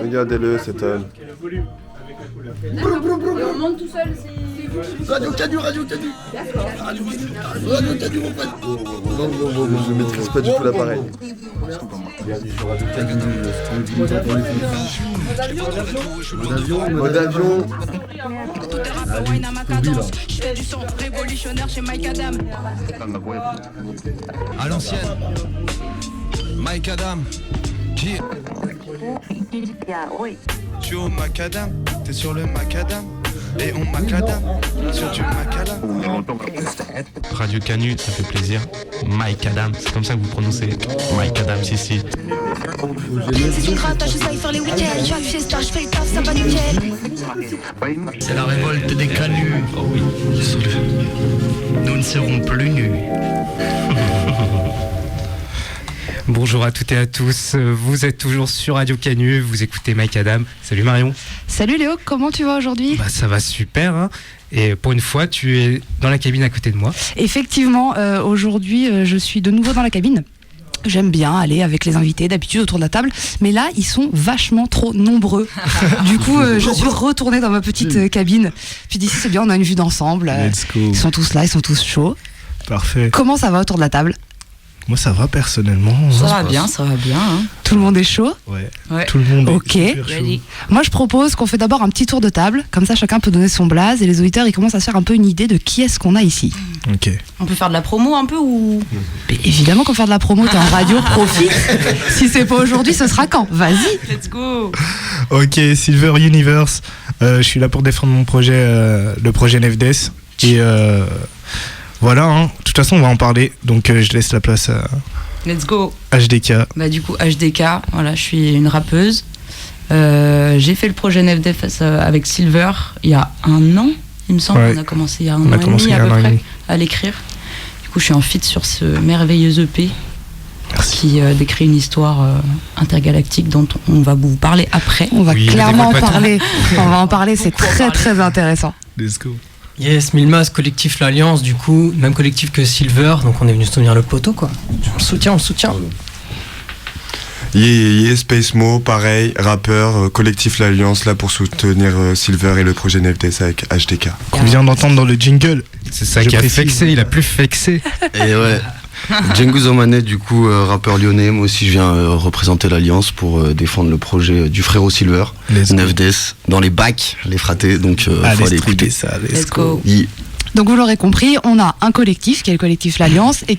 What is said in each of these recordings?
Regardez-le, cet homme. Et on monte tout seul, c'est vous. Radio Canu. D'accord. Radio Canu, mon pote. Je maîtrise pas du tout l'appareil. Mode avion. À l'ancienne, Mike Adam, qui tu es au macadam, t'es sur le macadam, et on macadam, sur du macadam. Radio Canu, ça fait plaisir. Mike Adam, c'est comme ça que vous prononcez Mike Adam, ici. C'est la révolte des canuts. Oh oui, nous ne serons plus nus. Bonjour à toutes et à tous, vous êtes toujours sur Radio Canu, vous écoutez Mike Adam. Salut Marion. Salut Léo, comment tu vas aujourd'hui ? Ça va super, hein. Et pour une fois, tu es dans la cabine à côté de moi. Effectivement, aujourd'hui, je suis de nouveau dans la cabine. J'aime bien aller avec les invités d'habitude autour de la table, mais là ils sont vachement trop nombreux. Du coup je suis retournée dans ma petite cabine. Puis d'ici c'est bien, on a une vue d'ensemble. Let's go. Ils sont tous là, ils sont tous chauds. Parfait. Comment ça va autour de la table ? Moi ça va personnellement. Ça va bien. Hein. Tout le monde est chaud ? Ouais. Tout le monde est super chaud. Moi je propose qu'on fait d'abord un petit tour de table, comme ça chacun peut donner son blaze et les auditeurs ils commencent à se faire un peu une idée de qui est-ce qu'on a ici. Ok. On peut faire de la promo un peu ou... Mais évidemment qu'on fait de la promo, t'es en radio, profite. Si c'est pas aujourd'hui, ce sera quand ? Vas-y. Let's go. Ok, Silver Universe. Je suis là pour défendre mon projet, le projet Nefdes. Et voilà, hein. De toute façon on va en parler, donc je laisse la place à Let's go. HDK. Du coup HDK, voilà, je suis une rappeuse. J'ai fait le projet Nefdes avec Silver il y a 1 an, il me semble. Ouais. On a commencé il y a 1 an et demi à peu près à l'écrire. Du coup je suis en feat sur ce merveilleux EP. Merci. Qui décrit une histoire intergalactique dont on va vous parler après. On va clairement en parler. On va en parler, c'est très intéressant. Let's go. Yes, Milmas, collectif L'Alliance, du coup, même collectif que Silver, donc on est venu soutenir le poteau, quoi. On le soutient. Space Mo, pareil, rappeur, collectif L'Alliance, là pour soutenir Silver et le projet Nefdes avec HDK. Qu'on vient d'entendre dans le jingle. C'est ça qui a flexé, il a plus flexé. Et ouais. Django Zomanet, du coup, rappeur lyonnais. Moi aussi, je viens représenter l'Alliance pour défendre le projet du frérot Silver, Nefdes, dans les bacs, les fratés. Donc, faut aller écouter ça. Let's go. Donc vous l'aurez compris, on a un collectif qui est le collectif L'Alliance et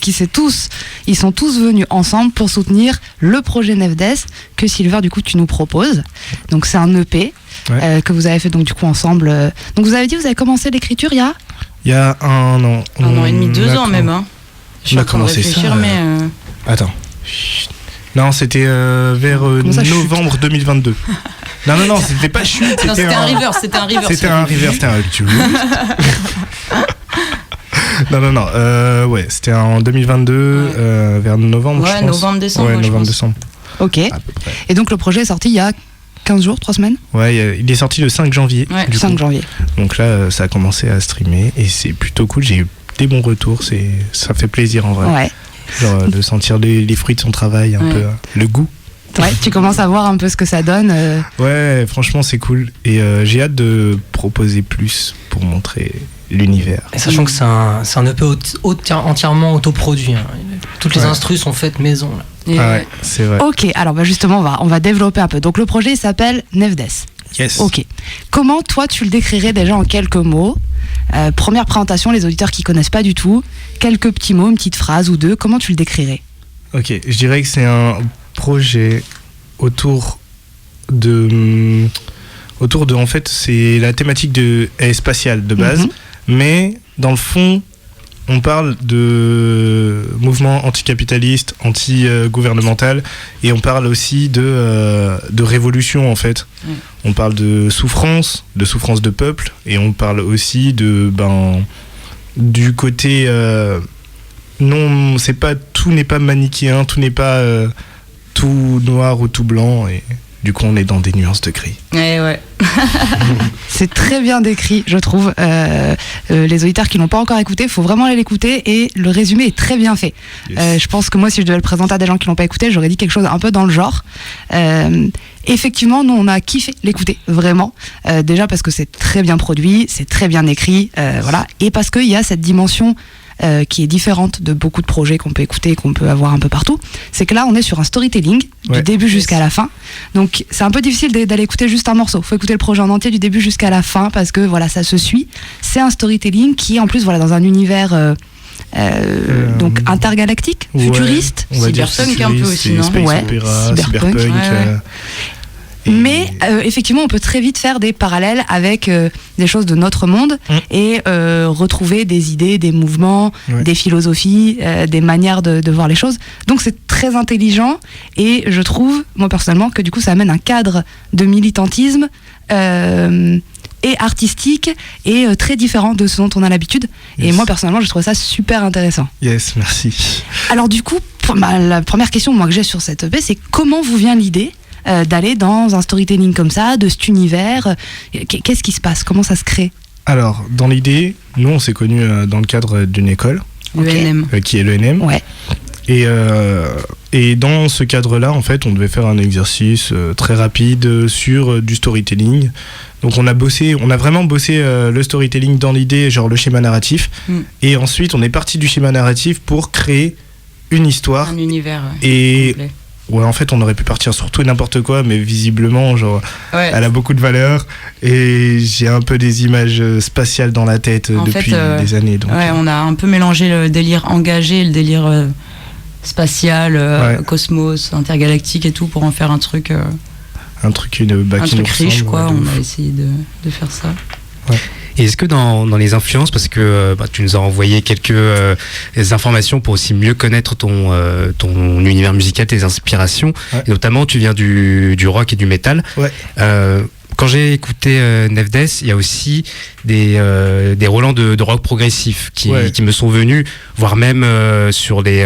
ils sont tous venus ensemble pour soutenir le projet Nefdes que Silver du coup tu nous proposes. Donc c'est un EP que vous avez fait donc du coup ensemble. Donc vous avez dit vous avez commencé l'écriture il y a 1 an. 1 an et demi, 2 ans même. Hein. On a commencé ça. Attends. Non, c'était vers novembre 2022. Non, c'était pas chute. C'était un reverse. C'était un Non. Ouais, c'était en 2022, vers novembre, je pense. Novembre-décembre. Ok. Et donc le projet est sorti il y a 15 jours, 3 semaines ? Ouais, il est sorti le 5 janvier. Ouais, le 5 janvier. Donc là, ça a commencé à streamer et c'est plutôt cool. J'ai eu des bons retours, ça fait plaisir en vrai. Ouais. Genre de sentir les fruits de son travail, un peu, le goût. Ouais, tu commences à voir un peu ce que ça donne. Ouais, franchement c'est cool et j'ai hâte de proposer plus pour montrer l'univers. Et sachant que c'est un EP entièrement autoproduit. Hein. Toutes les instrus sont faites maison. Là. Ouais, c'est vrai. Ok, alors justement on va développer un peu. Donc le projet il s'appelle Nefdes. Yes. Ok. Comment toi tu le décrirais déjà en quelques mots ? Première présentation, les auditeurs qui connaissent pas du tout, quelques petits mots, une petite phrase ou deux, comment tu le décrirais ? Ok, je dirais que c'est un projet autour de en fait c'est la thématique est spatiale de base, mais dans le fond on parle de mouvement anticapitaliste, anti-gouvernemental et on parle aussi de révolution en fait. On parle de souffrance de peuple et on parle aussi du côté non, tout n'est pas manichéen, tout n'est pas tout noir ou tout blanc et Du coup, on est dans des nuances de gris. Ouais. C'est très bien décrit, je trouve. Les auditeurs qui l'ont pas encore écouté, il faut vraiment aller l'écouter et le résumé est très bien fait. Je pense que moi, si je devais le présenter à des gens qui l'ont pas écouté, j'aurais dit quelque chose un peu dans le genre. Effectivement, nous, on a kiffé l'écouter, vraiment. Déjà parce que c'est très bien produit, c'est très bien écrit, voilà, et parce qu'il y a cette dimension qui est différente de beaucoup de projets qu'on peut écouter et qu'on peut avoir un peu partout. C'est que là, on est sur un storytelling du début jusqu'à la fin. Donc, c'est un peu difficile d'aller écouter juste un morceau. Il faut écouter le projet en entier du début jusqu'à la fin parce que voilà, ça se suit. C'est un storytelling qui, en plus, voilà, dans un univers donc intergalactique, futuriste, cyberpunk un peu aussi, non? Cyberpunk. Mais effectivement, on peut très vite faire des parallèles avec des choses de notre monde et retrouver des idées, des mouvements, des philosophies, des manières de voir les choses. Donc c'est très intelligent et je trouve, moi personnellement, que du coup ça amène un cadre de militantisme et artistique et très différent de ce dont on a l'habitude. Yes. Et moi personnellement, je trouve ça super intéressant. Yes, merci. Alors du coup, la première question moi que j'ai sur cette EP, c'est comment vous vient l'idée d'aller dans un storytelling comme ça, de cet univers? Qu'est-ce qui se passe? Comment ça se crée? Alors, dans l'idée, nous, on s'est connus dans le cadre d'une école. l'ENM. Qui est l'ENM. Ouais. Et dans ce cadre-là, en fait, on devait faire un exercice très rapide sur du storytelling. Donc on a vraiment bossé le storytelling dans l'idée, genre le schéma narratif. Et ensuite, on est parti du schéma narratif pour créer une histoire. Un univers complet. Ouais, en fait, on aurait pu partir sur tout et n'importe quoi, mais visiblement, genre, elle a beaucoup de valeur et j'ai un peu des images spatiales dans la tête depuis des années. Donc, on a un peu mélangé le délire engagé et le délire spatial, cosmos, intergalactique et tout pour en faire un truc. Un truc riche, quoi. On a essayé de faire ça. Ouais. Et est-ce que dans les influences, parce que tu nous as envoyé quelques informations pour aussi mieux connaître ton univers musical, tes inspirations, et notamment tu viens du rock et du métal. Quand j'ai écouté Nefdes, il y a aussi des relents de rock progressif qui me sont venus, voire même sur des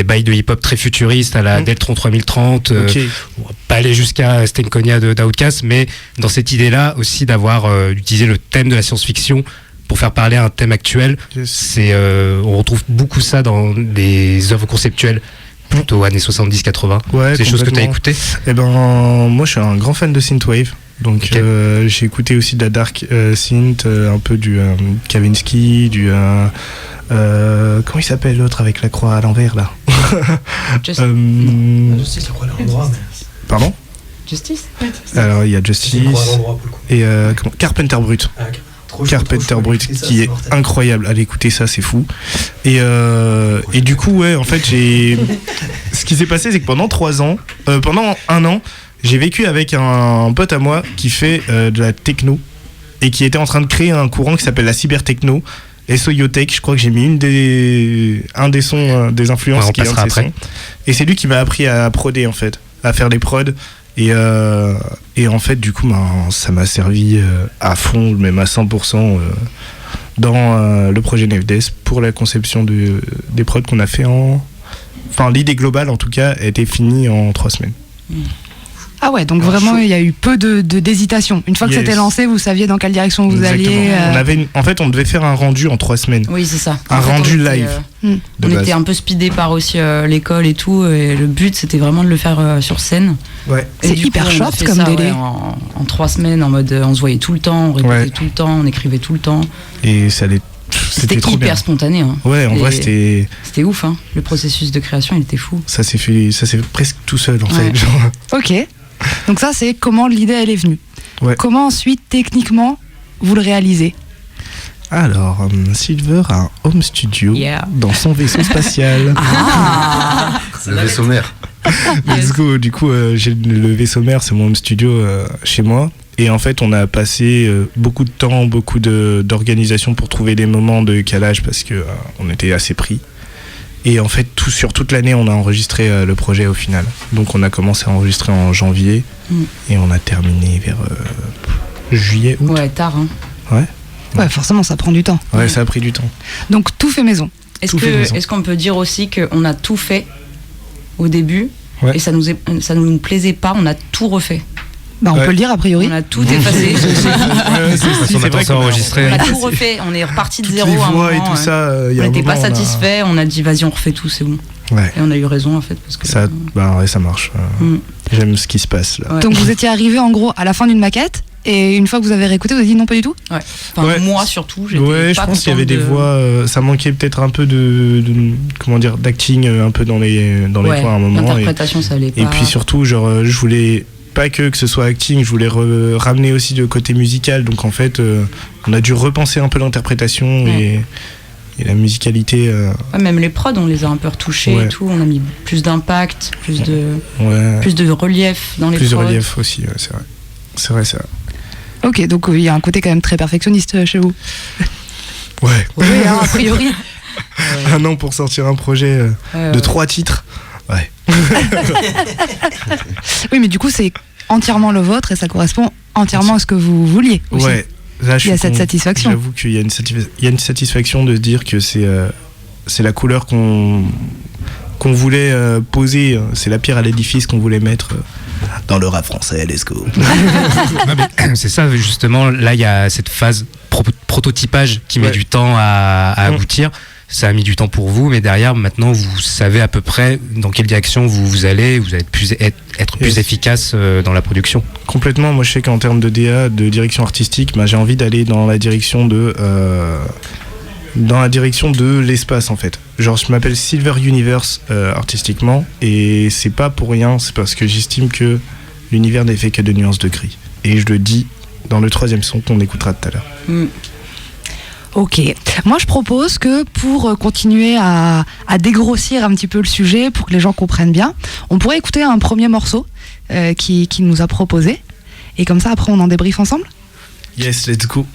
bails de hip-hop très futuristes à la Deltron 3030. On va pas aller jusqu'à Stenkonia d'Outkast, mais dans cette idée-là aussi d'avoir utilisé le thème de la science-fiction pour faire parler à un thème actuel. On retrouve beaucoup ça dans des œuvres conceptuelles plutôt années 70-80. C'est des choses que tu as écoutées? Moi je suis un grand fan de synthwave. Donc j'ai écouté aussi de la dark synth, un peu du Kavinsky, du comment il s'appelle l'autre avec la croix à l'envers là? Justice, la croix à l'endroit. Pardon? Justice. Alors il y a Justice et Carpenter Brut. Carpenter Brut qui est incroyable, allez écouter ça, c'est fou. Et du coup en fait ce qui s'est passé, c'est que pendant 1 an, j'ai vécu avec un pote à moi qui fait de la techno et qui était en train de créer un courant qui s'appelle la cybertechno, SOYOTech. Je crois que j'ai mis un des sons, des influences qui est un de ses sons. Et c'est lui qui m'a appris à proder en fait, à faire des prods. Et en fait, du coup, ça m'a servi à fond, même à 100% dans le projet Nefdes pour la conception des prods qu'on a fait Enfin, l'idée globale en tout cas a été finie en 3 semaines. Ah ouais, donc vraiment il y a eu peu d'hésitation. Une fois que c'était lancé, vous saviez dans quelle direction vous alliez. En fait, on devait faire un rendu en 3 semaines. Oui, c'est ça. Un rendu live. On était un peu speedé par aussi l'école et tout, et le but c'était vraiment de le faire sur scène. Ouais. C'est hyper soft comme délai. En 3 semaines, en mode on se voyait tout le temps, on répétait tout le temps, on écrivait tout le temps. Et ça allait. C'était hyper spontané. Ouais, en vrai c'était. C'était ouf, hein. Le processus de création il était fou. Ça s'est fait presque tout seul en fait. Genre. Ok. Donc ça, c'est comment l'idée, elle est venue. Comment ensuite, techniquement, vous le réalisez? Alors, Silver a un home studio dans son vaisseau spatial. Le vaisseau mère. Let's go. Du coup, j'ai le vaisseau mère, c'est mon home studio chez moi. Et en fait, on a passé beaucoup de temps, beaucoup d'organisation pour trouver des moments de calage parce que on était assez pris. Et en fait, sur toute l'année, on a enregistré le projet au final. Donc on a commencé à enregistrer en janvier et on a terminé vers juillet, août. Ouais, tard. Hein. Ouais, forcément, ça prend du temps. Ouais, ça a pris du temps. Donc tout fait maison. Est-ce qu'on peut dire aussi qu'on a tout fait au début et ça nous plaisait pas, on a tout refait. Bah, on peut le dire a priori. On a tout effacé. C'est vrai qu'on enregistré. On a tout refait, on est reparti de toutes zéro. les à un voix moment, et tout ça. on n'était pas satisfait, on a dit vas-y on refait tout, c'est bon. Ouais. Et on a eu raison en fait parce que ça, ça marche. J'aime ce qui se passe là. Donc vous étiez arrivé en gros à la fin d'une maquette et une fois que vous avez réécouté, vous avez dit non pas du tout. Ouais. Enfin, moi surtout. Ouais, je pense qu'il y avait des voix. Ça manquait peut-être un peu comment dire, d'acting un peu dans les voix à un moment. L'interprétation ça allait pas. Et puis surtout genre je voulais pas que ce soit acting, je voulais ramener aussi le côté musical. Donc en fait, on a dû repenser un peu l'interprétation et la musicalité. Même les prods, on les a un peu retouchés et tout. On a mis plus d'impact, plus de relief dans les prods. Plus de relief aussi, c'est vrai. C'est vrai, c'est vrai. Ok, donc il y a un côté quand même très perfectionniste chez vous. Ouais. Oui, a priori. Un an pour sortir un projet de 3 titres. Ouais. Oui, mais du coup, c'est entièrement le vôtre et ça correspond entièrement à ce que vous vouliez aussi. Ouais. Là, il y a cette satisfaction. J'avoue qu'il y a une satisfaction de se dire que c'est la couleur qu'on voulait poser, c'est la pierre à l'édifice qu'on voulait mettre dans le rap français, let's go. C'est ça, justement, là, il y a cette phase prototypage qui met du temps à aboutir. Ça a mis du temps pour vous, mais derrière, maintenant, vous savez à peu près dans quelle direction vous allez, vous allez être plus efficace dans la production. Complètement, moi je sais qu'en termes de DA, de direction artistique, j'ai envie d'aller dans la direction de l'espace en fait. Genre je m'appelle Silver Universe artistiquement, et c'est pas pour rien, c'est parce que j'estime que l'univers n'est fait que de nuances de gris. Et je le dis dans le 3e son qu'on écoutera tout à l'heure. Ok, moi je propose que pour continuer à dégrossir un petit peu le sujet, pour que les gens comprennent bien, on pourrait écouter un premier morceau qui nous a proposé, et comme ça après on en débriefe ensemble. Yes, let's go.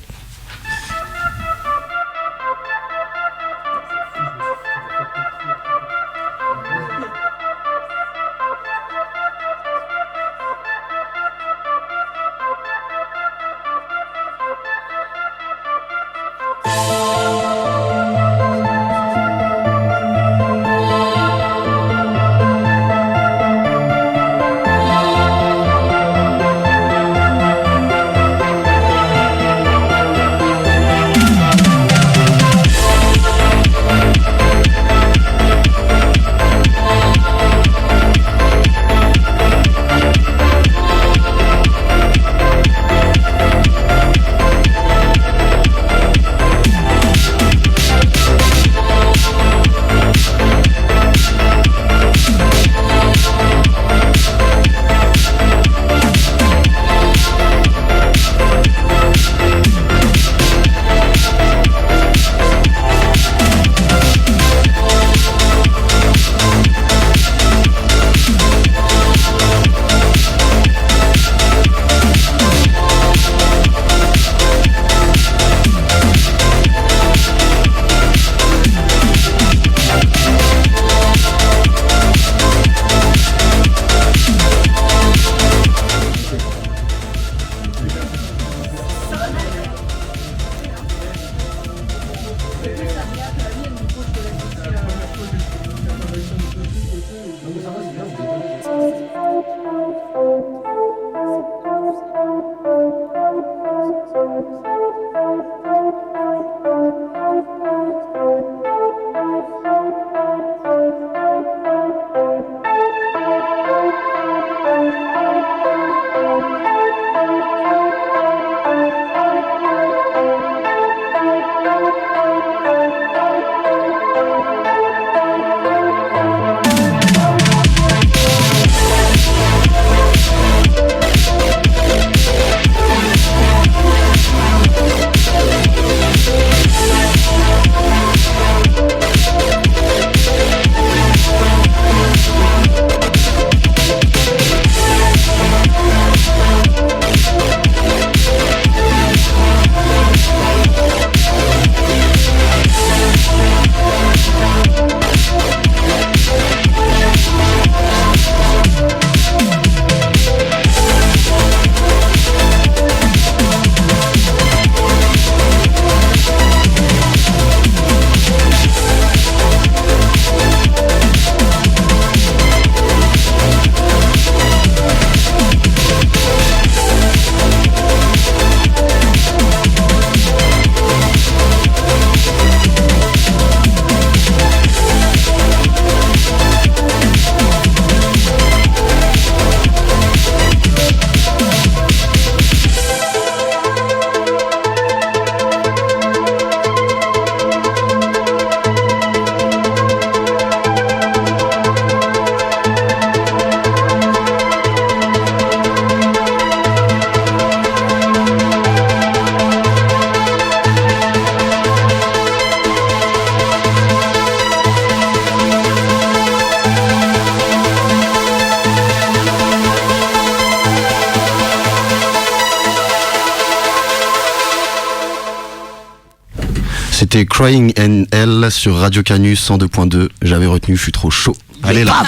C'était Crying NL sur Radio Canus 102.2. J'avais retenu, je suis trop chaud. Allez là.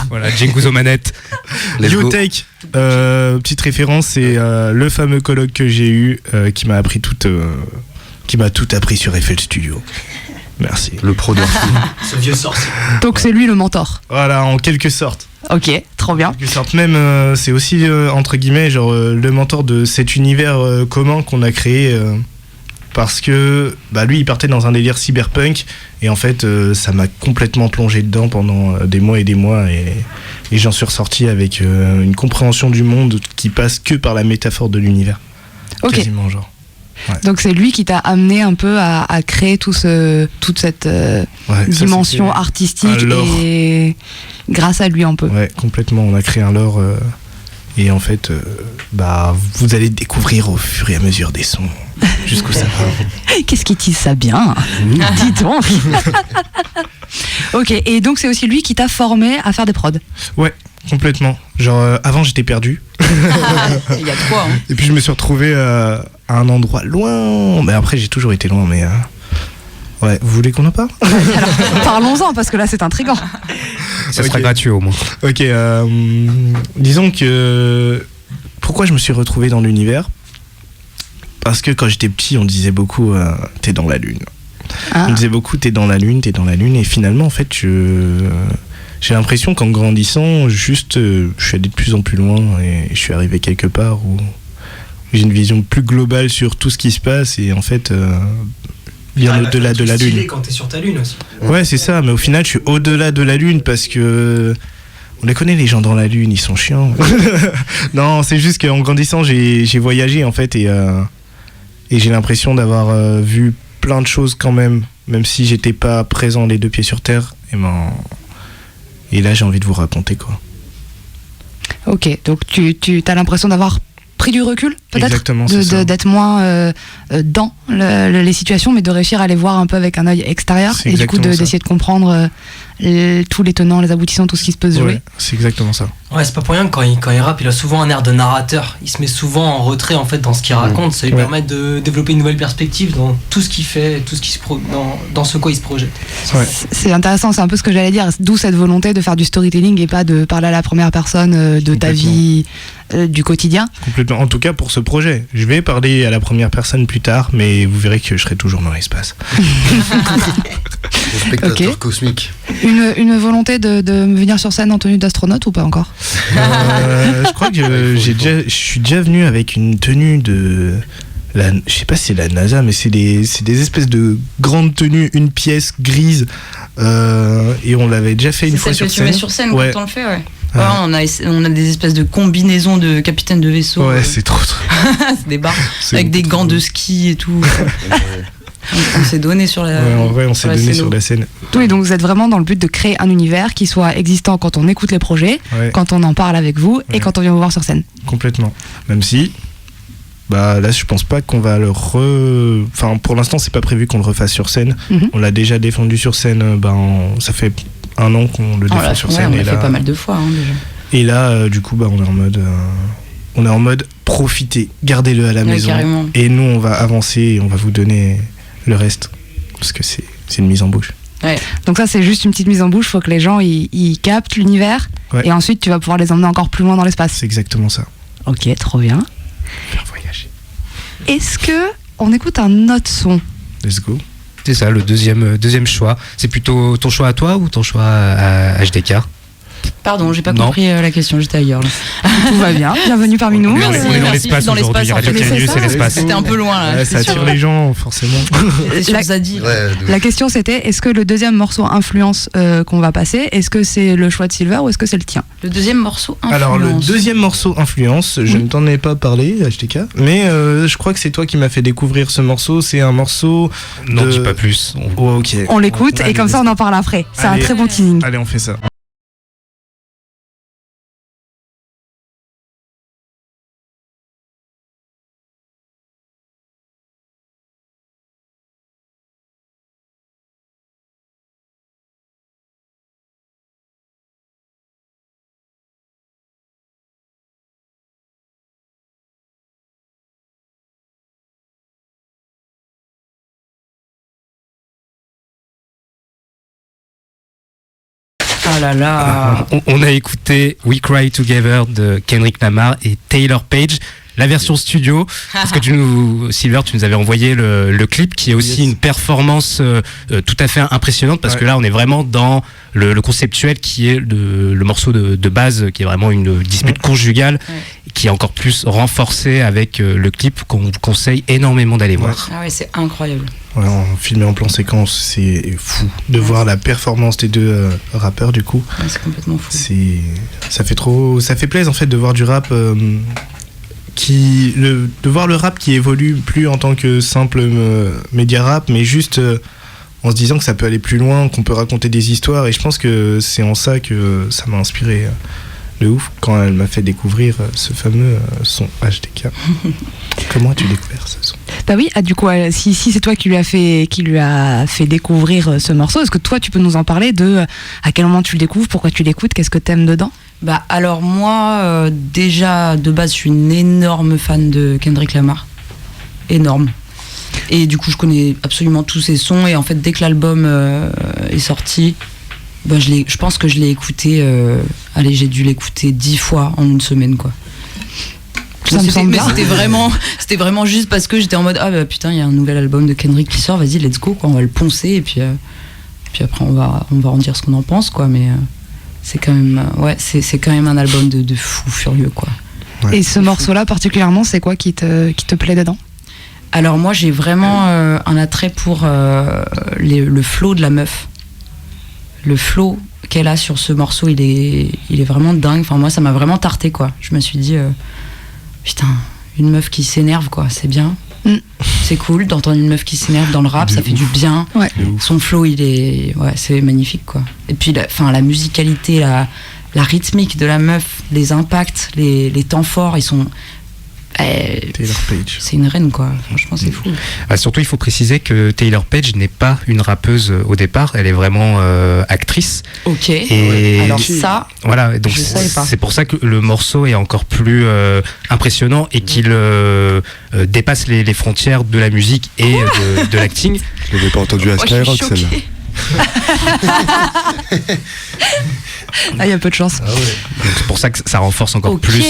Voilà, Django aux manettes. Biotech, petite référence, c'est le fameux colloque que j'ai eu qui m'a tout appris sur FL Studio. Merci. Le pro de Ce vieux sorcier. Donc c'est lui le mentor. Voilà, en quelque sorte. Ok, trop bien. En quelque sorte, même c'est aussi entre guillemets genre le mentor de cet univers commun qu'on a créé parce que lui il partait dans un délire cyberpunk et en fait ça m'a complètement plongé dedans pendant des mois et j'en suis ressorti avec une compréhension du monde qui passe que par la métaphore de l'univers. Ok. Quasiment genre. Ouais. Donc c'est lui qui t'a amené un peu à créer toute cette dimension artistique et grâce à lui un peu. Ouais, complètement. On a créé un lore et en fait, vous allez découvrir au fur et à mesure des sons jusqu'où ça va. Qu'est-ce qui tisse ça bien? Dis donc. Ok, et donc c'est aussi lui qui t'a formé à faire des prods. Ouais, complètement. Genre avant j'étais perdu. Il y a trois. Hein. Et puis je me suis retrouvé à un endroit loin. Mais après j'ai toujours été loin, mais ouais, vous voulez qu'on en parle? Alors parlons-en parce que là c'est intriguant. Ça sera gratuit au moins. Ok, disons que pourquoi je me suis retrouvé dans l'univers? Parce que quand j'étais petit, on disait beaucoup t'es dans la lune. On disait beaucoup t'es dans la lune, et finalement en fait j'ai l'impression qu'en grandissant, je suis allé de plus en plus loin et je suis arrivé quelque part où j'ai une vision plus globale sur tout ce qui se passe et en fait bien au-delà de la lune. Quand t'es sur ta lune aussi. Ouais, c'est ça, mais au final, je suis au-delà de la lune parce que on les connaît les gens dans la lune, ils sont chiants. Non, c'est juste qu'en grandissant, j'ai voyagé en fait et j'ai l'impression d'avoir vu plein de choses quand même si j'étais pas présent les deux pieds sur terre. Et là, j'ai envie de vous raconter quoi. Ok, donc tu as l'impression d'avoir pris du recul, peut-être? Exactement, c'est ça. D'être moins dans les situations, mais de réussir à les voir un peu avec un œil extérieur et du coup d'essayer de comprendre tous les tenants, les aboutissants, tout ce qui se peut se jouer. Ouais, c'est exactement ça. Ouais, c'est pas pour rien que quand il rappe, il a souvent un air de narrateur. Il se met souvent en retrait en fait dans ce qu'il raconte. Ça lui permet de développer une nouvelle perspective dans tout ce qu'il fait, tout ce qui dans ce quoi il se projette. Ouais. C'est intéressant, c'est un peu ce que j'allais dire. D'où cette volonté de faire du storytelling et pas de parler à la première personne de ta vie, du quotidien. Complètement. En tout cas pour ce projet. Je vais parler à la première personne plus tard, mais vous verrez que je serai toujours dans l'espace. Le spectateur cosmique. Une volonté de venir sur scène en tenue d'astronaute ou pas encore? Je crois que je suis déjà venu avec une tenue de je sais pas si c'est la NASA, mais c'est des espèces de grandes tenues, une pièce grise, et on l'avait déjà fait une fois sur scène. C'est celle que tu mets sur scène ouais. quand on le fait, ouais. Ouais, on a des espèces de combinaisons de capitaine de vaisseau. Ouais, c'est trop. C'est des barres avec des gants de ski et tout. On s'est donné sur la. Ouais, en vrai, on s'est donné sur la scène. Oui, donc vous êtes vraiment dans le but de créer un univers qui soit existant quand on écoute les projets, quand on en parle avec vous et quand on vient vous voir sur scène. Complètement. Même si, là, je pense pas qu'on va le Enfin, pour l'instant, c'est pas prévu qu'on le refasse sur scène. On l'a déjà défendu sur scène. Ça fait 1 an qu'on le défend sur scène. On l'a fait pas mal de fois déjà. Et là, du coup, on est en mode profitez, gardez-le à la maison. Carrément. Et nous, on va avancer et on va vous donner le reste parce que c'est une mise en bouche. Ouais. Donc ça c'est juste une petite mise en bouche, faut que les gens ils captent l'univers et ensuite tu vas pouvoir les emmener encore plus loin dans l'espace. C'est exactement ça. Ok, trop bien. Faire voyager. Est-ce que on écoute un autre son? Let's go. C'est ça, le deuxième choix. C'est plutôt ton choix à toi ou ton choix à HDK? Pardon, j'ai pas compris la question, j'étais ailleurs. Là. Tout va bien, bienvenue parmi nous. On est dans l'espace aujourd'hui, Radio Canus, c'est l'espace. C'était un peu loin là. Ouais, ça attire les gens, forcément. La question c'était, est-ce que le deuxième morceau influence qu'on va passer, est-ce que c'est le choix de Silver ou est-ce que c'est le tien? Le deuxième morceau influence. Alors le deuxième morceau influence, je ne t'en ai pas parlé, HTK, mais je crois que c'est toi qui m'as fait découvrir ce morceau. C'est un morceau. Non, dis pas plus. Ok. On l'écoute et comme ça on en parle après. C'est un très bon teasing. Allez, on fait ça. là là. On a écouté We Cry Together de Kendrick Lamar et Taylor Page. La version studio, parce que Silver, tu nous avais envoyé le clip qui est aussi une performance tout à fait impressionnante, parce que là on est vraiment dans le conceptuel qui est le morceau de base, qui est vraiment une dispute conjugale, qui est encore plus renforcé avec le clip qu'on vous conseille énormément d'aller voir. Ah ouais, c'est incroyable. Ouais, filmé en plan séquence, c'est fou de voir la performance des deux rappeurs du coup. Ouais, c'est complètement fou. Ça fait plaisir en fait de voir du rap. De voir le rap qui évolue plus en tant que simple média rap, mais juste en se disant que ça peut aller plus loin, qu'on peut raconter des histoires, et je pense que c'est en ça que ça m'a inspiré de ouf quand elle m'a fait découvrir ce fameux son HDK. Comment as-tu découvert ce son? Bah oui, du coup, si c'est toi qui lui a fait découvrir ce morceau, est-ce que toi tu peux nous en parler de à quel moment tu le découvres, pourquoi tu l'écoutes, qu'est-ce que t'aimes dedans? Bah alors moi, déjà de base, je suis une énorme fan de Kendrick Lamar, énorme. Et du coup, je connais absolument tous ses sons. Et en fait, dès que l'album est sorti, bah, je pense que je l'ai écouté. J'ai dû l'écouter 10 fois en une semaine, quoi. C'était vraiment juste parce que j'étais en mode ah bah putain, il y a un nouvel album de Kendrick qui sort, vas-y, let's go, quoi, on va le poncer et puis après on va en dire ce qu'on en pense, quoi. Mais c'est quand même c'est quand même un album de fou furieux, quoi. Ouais. Et ce morceau-là particulièrement, c'est quoi qui te plaît dedans? Alors moi j'ai vraiment un attrait pour le flow de la meuf. Le flow qu'elle a sur ce morceau, il est vraiment dingue. Enfin moi ça m'a vraiment tarté, quoi. Je me suis dit putain, une meuf qui s'énerve, quoi, c'est bien. C'est cool d'entendre une meuf qui s'énerve dans le rap, ça fait du bien. Ouais. Son flow, c'est magnifique, quoi. Et puis la musicalité, la rythmique de la meuf, les impacts, les temps forts, ils sont Taylor Page. C'est une reine, quoi. Franchement, c'est fou. Surtout, il faut préciser que Taylor Page n'est pas une rappeuse au départ, elle est vraiment actrice. Ok. Et alors ça, voilà, donc je savais pas. C'est pour ça que le morceau est encore plus impressionnant et qu'il dépasse les frontières de la musique et de l'acting. Je l'avais pas entendu à Skyrock, celle-là. Ah, il y a peu de chance. Ah ouais. C'est pour ça que ça renforce encore plus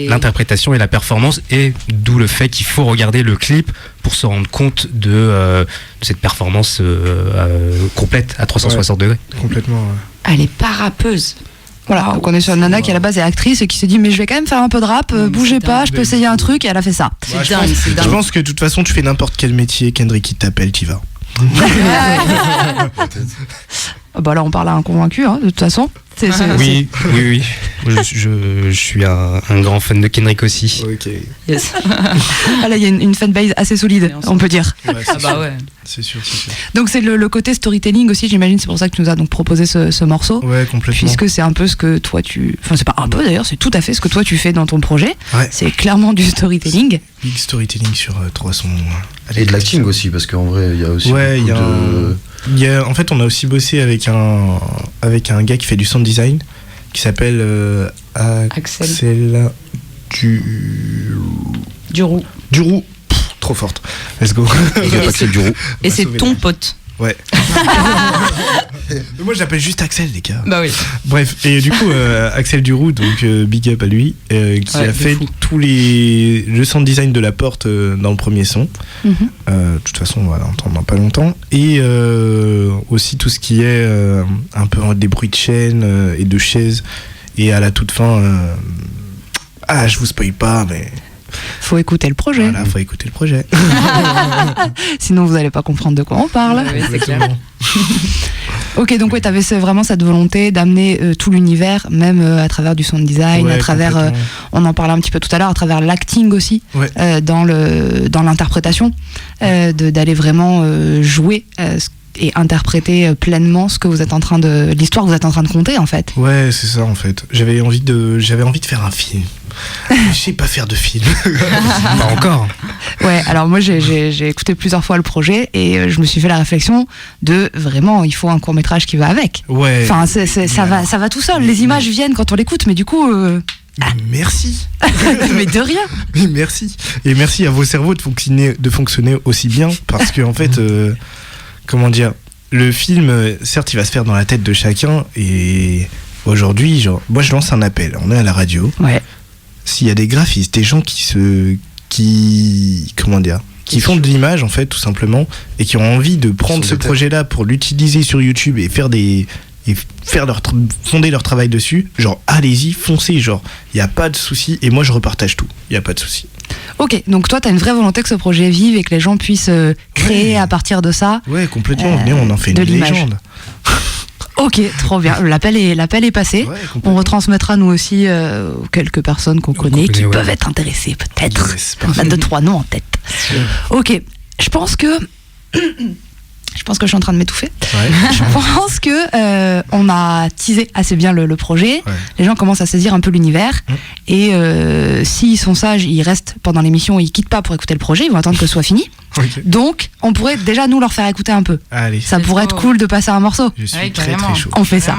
l'interprétation et la performance, et d'où le fait qu'il faut regarder le clip pour se rendre compte de cette performance complète à 360 degrés. Complètement. Ouais. Elle est pas rappeuse. Voilà, donc on est sur une nana qui à la base est actrice et qui se dit mais je vais quand même faire un peu de rap, bougez pas, je peux essayer un truc, et elle a fait ça. C'est dingue. Je pense que de toute façon tu fais n'importe quel métier, Kendrick qui t'appelle, t'y vas. Bah là on parle à un convaincu, hein, de toute façon. Oui. Je suis un grand fan de Kendrick aussi. Ok. Yes. Ah là il y a une fanbase assez solide, on peut dire. Ouais, ouais. C'est sûr. Donc c'est le côté storytelling aussi, j'imagine, c'est pour ça que tu nous as donc proposé ce morceau. Ouais, complètement. Puisque c'est un peu ce que toi enfin c'est pas un peu d'ailleurs, c'est tout à fait ce que toi tu fais dans ton projet. Ouais. C'est clairement du storytelling. Big storytelling sur 3 sons. Et de l'acting aussi, parce qu'en vrai il y a aussi en fait on a aussi bossé avec un gars qui fait du sound design qui s'appelle Axel Duroux. Trop forte. Let's go. Et c'est ton pote. Ouais. Moi j'appelle juste Axel, les gars. Bah oui. Bref, et du coup Axel Duroux, donc big up à lui, qui a fait tous le sound design de la porte dans le premier son. De toute façon on va l'entendre dans pas longtemps. Et aussi tout ce qui est un peu des bruits de chaîne et de chaises. Et à la toute fin, je vous spoil pas, mais faut écouter le projet. Voilà, faut écouter le projet. Sinon vous allez pas comprendre de quoi on parle. Oui, c'est clair. Ok, donc t'avais vraiment cette volonté d'amener tout l'univers, même à travers du sound design, à travers, on en parlait un petit peu tout à l'heure, à travers l'acting aussi, dans l'interprétation, d'aller vraiment jouer et interpréter pleinement ce que vous êtes l'histoire que vous êtes en train de conter, en fait. Ouais, c'est ça, en fait. J'avais envie de faire un film. Je sais pas faire de film. Pas encore. Ouais, alors moi j'ai écouté plusieurs fois le projet et je me suis fait la réflexion de vraiment il faut un court-métrage qui va avec. Ouais. Enfin ça va tout seul, les images viennent quand on l'écoute, mais du coup merci. Mais de rien. Mais merci. Et merci à vos cerveaux de fonctionner aussi bien, parce que en fait comment dire, le film, certes, il va se faire dans la tête de chacun. Et aujourd'hui, genre, moi, je lance un appel. On est à la radio. Ouais. S'il y a des graphistes, des gens qui font de l'image, en fait, tout simplement, et qui ont envie de prendre ce projet-là pour l'utiliser sur YouTube et fonder leur travail dessus, genre, allez-y, foncez, genre, il n'y a pas de souci. Et moi, je repartage tout. Il n'y a pas de souci. Ok, donc toi, tu as une vraie volonté que ce projet vive et que les gens puissent créer à partir de ça. Ouais, complètement. Venez, on en fait une légende. Ok, trop bien. L'appel est passé. Ouais, on retransmettra nous aussi quelques personnes qu'on connaît qui peuvent être intéressées, peut-être. Yes, on a 2-3 noms en tête. Ok, je pense que je suis en train de m'étouffer. Ouais. Je pense que on a teasé assez bien le projet. Ouais. Les gens commencent à saisir un peu l'univers. Et s'ils sont sages, ils restent pendant l'émission, ils quittent pas pour écouter le projet, ils vont attendre que ce soit fini. Okay. Donc, on pourrait déjà nous leur faire écouter un peu. Allez. Ça pourrait être cool de passer un morceau. Je suis très chaud. On fait ça.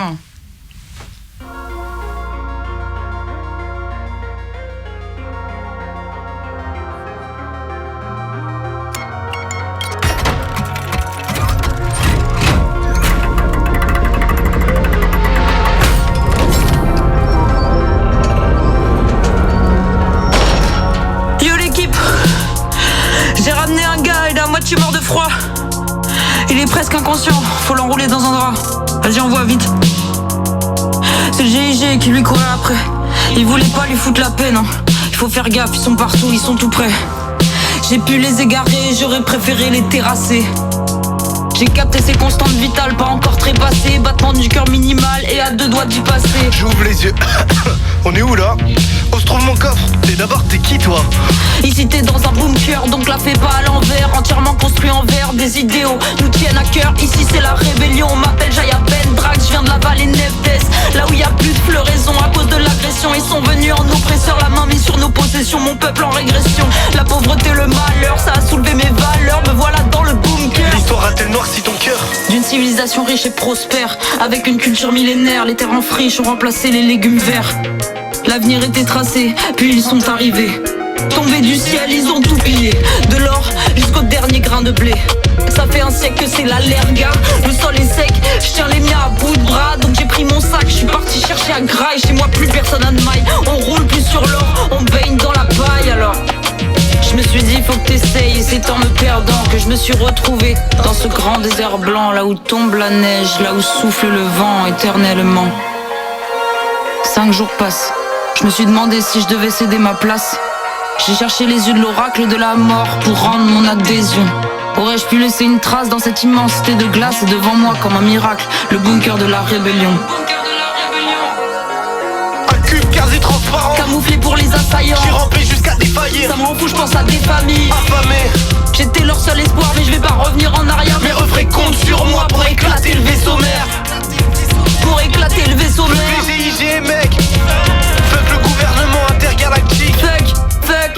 Mort de froid. Il est presque inconscient, faut l'enrouler dans un drap. Vas-y, envoie vite. C'est le GIG qui lui courait après. Il voulait pas lui foutre la peine, hein. Il faut faire gaffe, ils sont partout, ils sont tout près. J'ai pu les égarer, j'aurais préféré les terrasser. J'ai capté ses constantes vitales, pas encore trépassées. Battement du cœur minimal et à 2 doigts d'y passer. J'ouvre les yeux. On est où là? Où se trouve mon coffre? Et d'abord t'es qui toi? Ici t'es dans un bunker, donc la fais pas à l'envers. Entièrement construit en verre, des idéaux nous tiennent à cœur. Ici c'est la rébellion, on m'appelle Jaya Ben Drax. Je viens de la vallée Neves, là où y a plus de floraison. À cause de l'agression, ils sont venus en oppresseur. La main mise sur nos possessions, mon peuple en régression. La pauvreté, le malheur, ça a soulevé mes valeurs. Me voilà dans le bunker. L'histoire a-t-elle noirci ton cœur? D'une civilisation riche et prospère, avec une culture millénaire. Les terres en friche ont remplacé les légumes verts. L'avenir était tracé, puis ils sont arrivés. Tombés du ciel, ils ont tout pillé. De l'or jusqu'au dernier grain de blé. Ça fait un siècle que c'est l'allerga. Le sol est sec, je tiens les miens à bout de bras. Donc j'ai pris mon sac, je suis parti chercher à graille. Chez moi plus personne n'a de maille. On roule plus sur l'or, on baigne dans la paille. Alors je me suis dit faut que t'essayes. Et c'est en me perdant que je me suis retrouvé dans ce grand désert blanc. Là où tombe la neige, là où souffle le vent éternellement. 5 jours passent. Je me suis demandé si je devais céder ma place. J'ai cherché les yeux de l'oracle de la mort pour rendre mon adhésion. Aurais-je pu laisser une trace dans cette immensité de glace? Et devant moi comme un miracle, le bunker de la rébellion. Un cube quasi transparent, camouflé pour les assaillants. J'ai rampé jusqu'à défaillir. Ça m'en fout, je pense à des familles affamées. J'étais leur seul espoir mais je vais pas revenir en arrière. Mes refrains comptent sur moi pour éclater le vaisseau mère. Pour éclater le vaisseau mère. Le GIG mec. Fuck le gouvernement intergalactique. Fuck.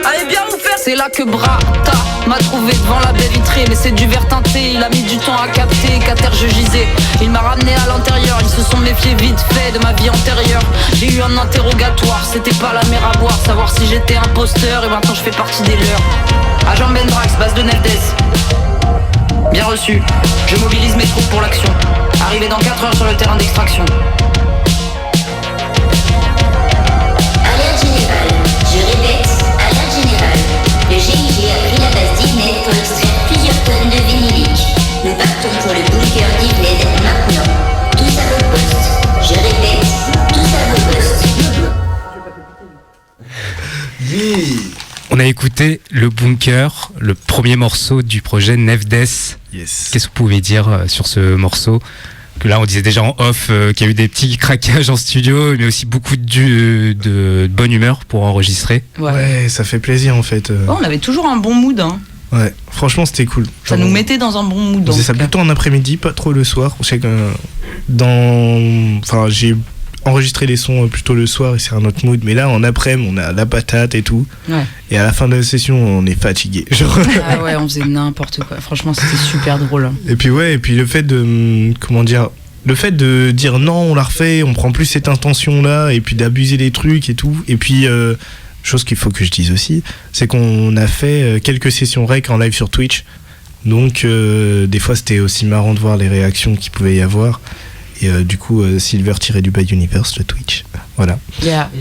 Allez bien vous faire. C'est là que Brata m'a trouvé devant la baie vitrée. Mais c'est du verre teinté, il a mis du temps à capter qu'à terre je gisais. Il m'a ramené à l'intérieur, ils se sont méfiés vite fait de ma vie antérieure. J'ai eu un interrogatoire, c'était pas la mer à boire. Savoir si j'étais imposteur et maintenant je fais partie des leurs. Agent Ben Drax, base de Nevdes. Bien reçu, je mobilise mes troupes pour l'action. Arrivé dans 4 heures sur le terrain d'extraction. Alerte générale, je répète, alerte générale. Le GIG a pris la base d'Ivnet pour extraire plusieurs tonnes de vinilique. Nous partons pour le bunker d'Ivnet maintenant. Tous à vos postes. Je répète, tous à vos postes. On a écouté Le Bunker, le premier morceau du projet Nevdes. Yes. Qu'est-ce que vous pouvez dire sur ce morceau? Que là on disait déjà en off qu'il y a eu des petits craquages en studio, mais aussi beaucoup de bonne humeur pour enregistrer. Ouais, ça fait plaisir en fait. On avait toujours un bon mood. Hein. Ouais, franchement c'était cool. Ça nous mettait dans un bon mood. On faisait ça plutôt en après-midi, pas trop le soir. Je sais que j'ai enregistré les sons plutôt le soir et c'est un autre mood, mais là en après-midi on a la patate et tout. Ouais. Et à la fin de la session on est fatigué. Ah ouais, on faisait n'importe quoi. Franchement c'était super drôle. Et puis le fait de dire non, on la refait, on prend plus cette intention là et puis d'abuser des trucs et tout. Et puis chose qu'il faut que je dise aussi, c'est qu'on a fait quelques sessions rec en live sur Twitch. Donc des fois c'était aussi marrant de voir les réactions qu'il pouvait y avoir. Et du coup Silver-du-bas Universe, le Twitch. Voilà. Yeah.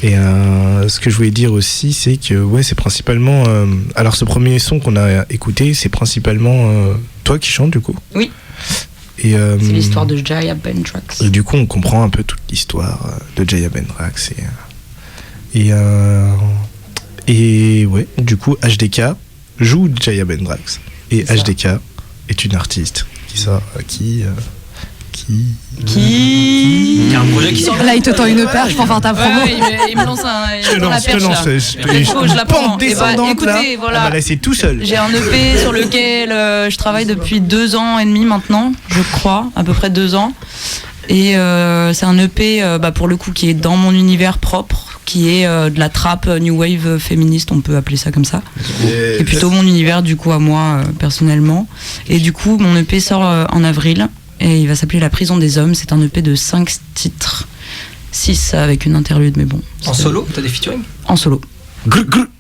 Et ce que je voulais dire aussi, c'est que c'est principalement... alors ce premier son qu'on a écouté, c'est principalement toi qui chantes du coup. Oui. Et, c'est l'histoire de Jaya Bendrax. Et du coup on comprend un peu toute l'histoire de Jaya Bendrax. Et ouais, du coup HDK joue Jaya Bendrax. Et HDK est une artiste qui Il y a un projet qui sort. Là, il te tend une perche pour faire ta promo. Il me lance la perche. Je la prends. Écoutez, voilà. On va laisser tout seul. J'ai un EP sur lequel je travaille depuis 2 ans et demi maintenant, je crois, à peu près 2 ans. Et c'est un EP, pour le coup, qui est dans mon univers propre, qui est de la trap new wave féministe, on peut appeler ça comme ça. C'est plutôt mon univers, du coup, à moi, personnellement. Et du coup, mon EP sort en avril. Et il va s'appeler La Prison des Hommes. C'est un EP de 5 titres. 6 avec une interlude, mais bon. En solo? T'as des featuring? En solo.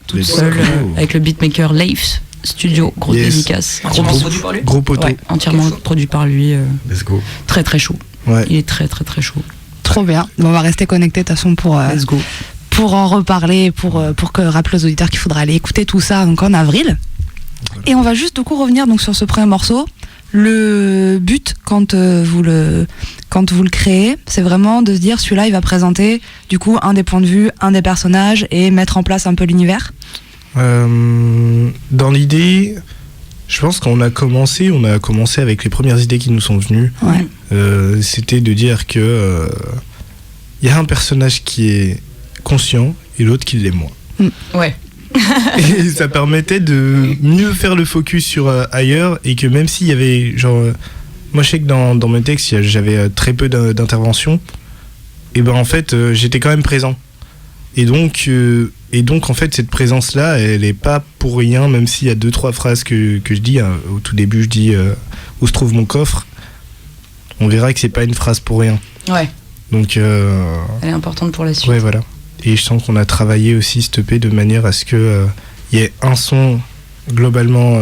Toute seule, avec le beatmaker Leif Studio. Grosse dédicace. Entièrement produit par lui? Gros poteau. Ouais, entièrement produit par lui. Let's go. Très très chaud. Ouais. Il est très très très chaud. Trop bien. On va rester connectés de toute façon pour en reparler, pour que rappeler aux auditeurs qu'il faudra aller écouter tout ça donc en avril. Et on va juste du coup revenir donc sur ce premier morceau. Le but quand vous le créez, c'est vraiment de se dire celui-là il va présenter du coup un des points de vue, un des personnages et mettre en place un peu l'univers. Dans l'idée, je pense qu'on a commencé avec les premières idées qui nous sont venues. Ouais. C'était de dire que il y a un personnage qui est conscient et l'autre qui l'est moins. Ouais. Et ça permettait de mieux faire le focus sur ailleurs, et que même s'il y avait moi je sais que dans mes textes j'avais très peu d'intervention, et ben en fait j'étais quand même présent, et donc en fait cette présence là elle est pas pour rien, même s'il y a 2-3 phrases que je dis au tout début. Je dis où se trouve mon coffre, on verra que c'est pas une phrase pour rien. Ouais. Donc elle est importante pour la suite. Ouais, voilà. Et je sens qu'on a travaillé aussi cette EP de manière à ce que y ait un son globalement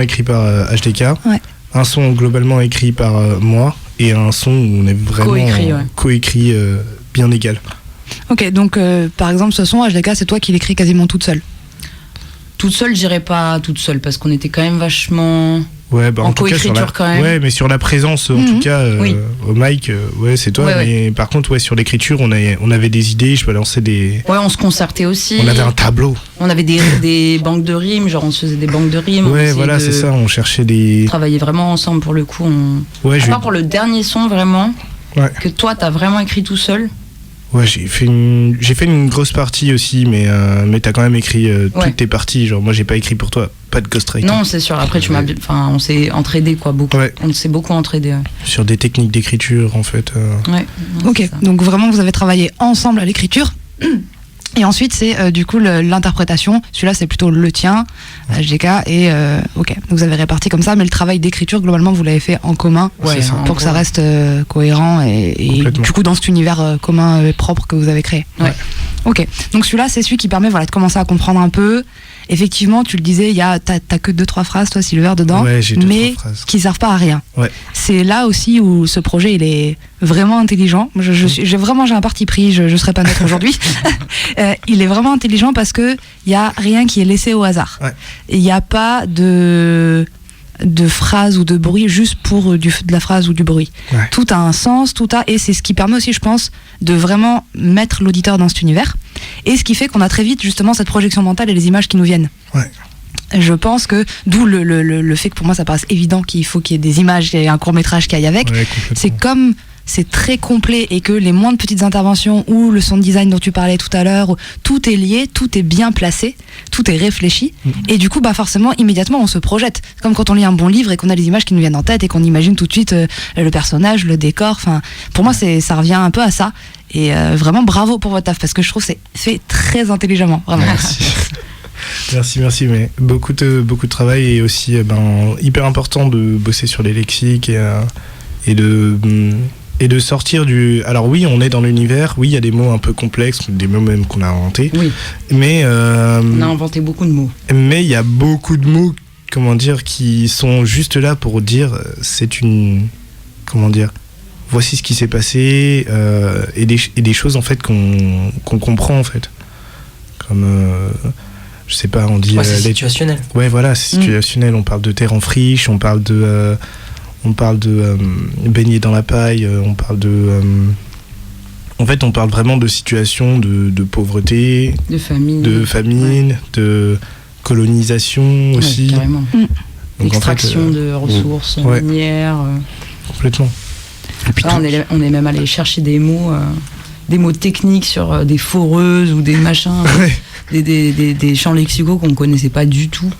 écrit par HDK, un son globalement écrit par moi, et un son où on est vraiment coécrit bien égal. Ok, donc par exemple ce son HDK, c'est toi qui l'écris quasiment toute seule? Toute seule, je dirais pas toute seule, parce qu'on était quand même vachement en coécriture quand même. Ouais, mais sur la présence, en tout cas, au mic, c'est toi. Mais par contre, sur l'écriture, on avait des idées, je balançais des... Ouais, on se concertait aussi. On avait un tableau. On avait des banques de rimes, on se faisait des banques de rimes. Ouais, voilà, c'est ça, on cherchait des... On travaillait vraiment ensemble pour le coup. À part pour le dernier son, vraiment, que toi, t'as vraiment écrit tout seul. Ouais, j'ai fait une grosse partie aussi, mais t'as quand même écrit toutes tes parties. Genre, moi, j'ai pas écrit pour toi, pas de ghostwriting. Non, c'est sûr. Après, on s'est entraidé, quoi, beaucoup. Ouais. On s'est beaucoup entraidé. Sur des techniques d'écriture, en fait. Ouais. Ok, donc vraiment, vous avez travaillé ensemble à l'écriture. Et ensuite, c'est du coup l'interprétation. Celui-là, c'est plutôt le tien, HDK. Et ok, donc vous avez réparti comme ça, mais le travail d'écriture, globalement, vous l'avez fait en commun pour que ça reste cohérent et du coup dans cet univers commun et propre que vous avez créé. Ouais. Ok, donc celui-là, c'est celui qui permet de commencer à comprendre un peu. Effectivement, tu le disais, t'as que 2-3 phrases, toi, Silver, dedans, mais qui servent pas à rien. Ouais. C'est là aussi où ce projet, il est vraiment intelligent. J'ai un parti pris, je serais pas neutre aujourd'hui. Il est vraiment intelligent parce que il y a rien qui est laissé au hasard. Il n'y a pas de phrase ou de bruit juste pour de la phrase ou du bruit. Tout a un sens, et c'est ce qui permet aussi, je pense, de vraiment mettre l'auditeur dans cet univers, et ce qui fait qu'on a très vite justement cette projection mentale et les images qui nous viennent. Je pense que d'où le fait que pour moi ça paraisse évident qu'il faut qu'il y ait des images et un court-métrage qui aille avec. C'est comme c'est très complet et que les moindres petites interventions ou le sound design dont tu parlais tout à l'heure, tout est lié, tout est bien placé, tout est réfléchi, et du coup forcément immédiatement on se projette, comme quand on lit un bon livre et qu'on a les images qui nous viennent en tête et qu'on imagine tout de suite le personnage, le décor. Enfin, pour moi ça revient un peu à ça, et vraiment bravo pour votre taf, parce que je trouve que c'est fait très intelligemment, vraiment. Merci, mais beaucoup de travail, et aussi hyper important de bosser sur les lexiques et de sortir du... Alors oui, on est dans l'univers, oui, il y a des mots un peu complexes, des mots même qu'on a inventés. Oui. Mais... on a inventé beaucoup de mots. Mais il y a beaucoup de mots comment dire, qui sont juste là pour dire c'est une, comment dire, voici ce qui s'est passé et des choses en fait qu'on comprend en fait, comme je sais pas, on dit c'est situationnel. Ouais, voilà, c'est situationnel. On parle de terre en friche, on parle de baigner dans la paille, on parle de en fait, on parle vraiment de situations de pauvreté, de famine, de colonisation aussi. Carrément. Donc, extraction en fait, de ressources minières. Complètement. Là, on est même allé chercher des mots techniques sur des foreuses ou des machins, des champs lexicaux qu'on connaissait pas du tout.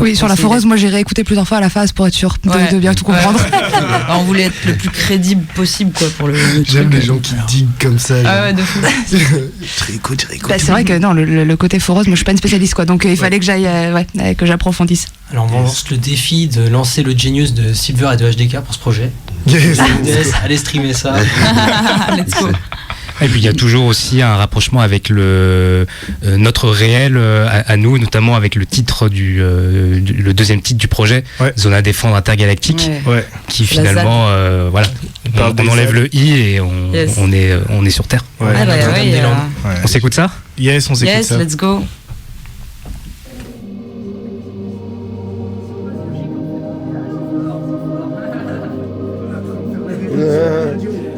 Oui, sur la foreuse, moi j'ai réécouté plusieurs fois à la phase pour être sûr de bien tout comprendre. On voulait être le plus crédible possible quoi, pour le J'aime les gens qui diguent comme ça. Ah ouais, de fou. C'est vrai que non, le côté foreuse, moi je suis pas une spécialiste quoi, donc il fallait que j'aille, que j'approfondisse. Alors on lance le défi de lancer le Genius de Silver et de HDK pour ce projet. Allez streamer ça. Let's go. Et puis il y a toujours aussi un rapprochement avec notre réel à nous, notamment avec le titre le deuxième titre du projet, Zone à défendre intergalactique, qui finalement on enlève le i et on est sur Terre. On s'écoute ça? Yes, on s'écoute ça. Yes, let's go.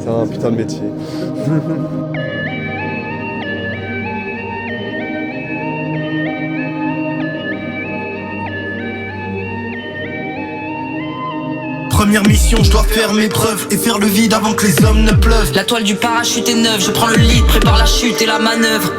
C'est un putain de métier. Première mission, je dois faire mes preuves et faire le vide avant que les hommes ne pleuvent. La toile du parachute est neuve, je prends le lead, prépare la chute et la manœuvre.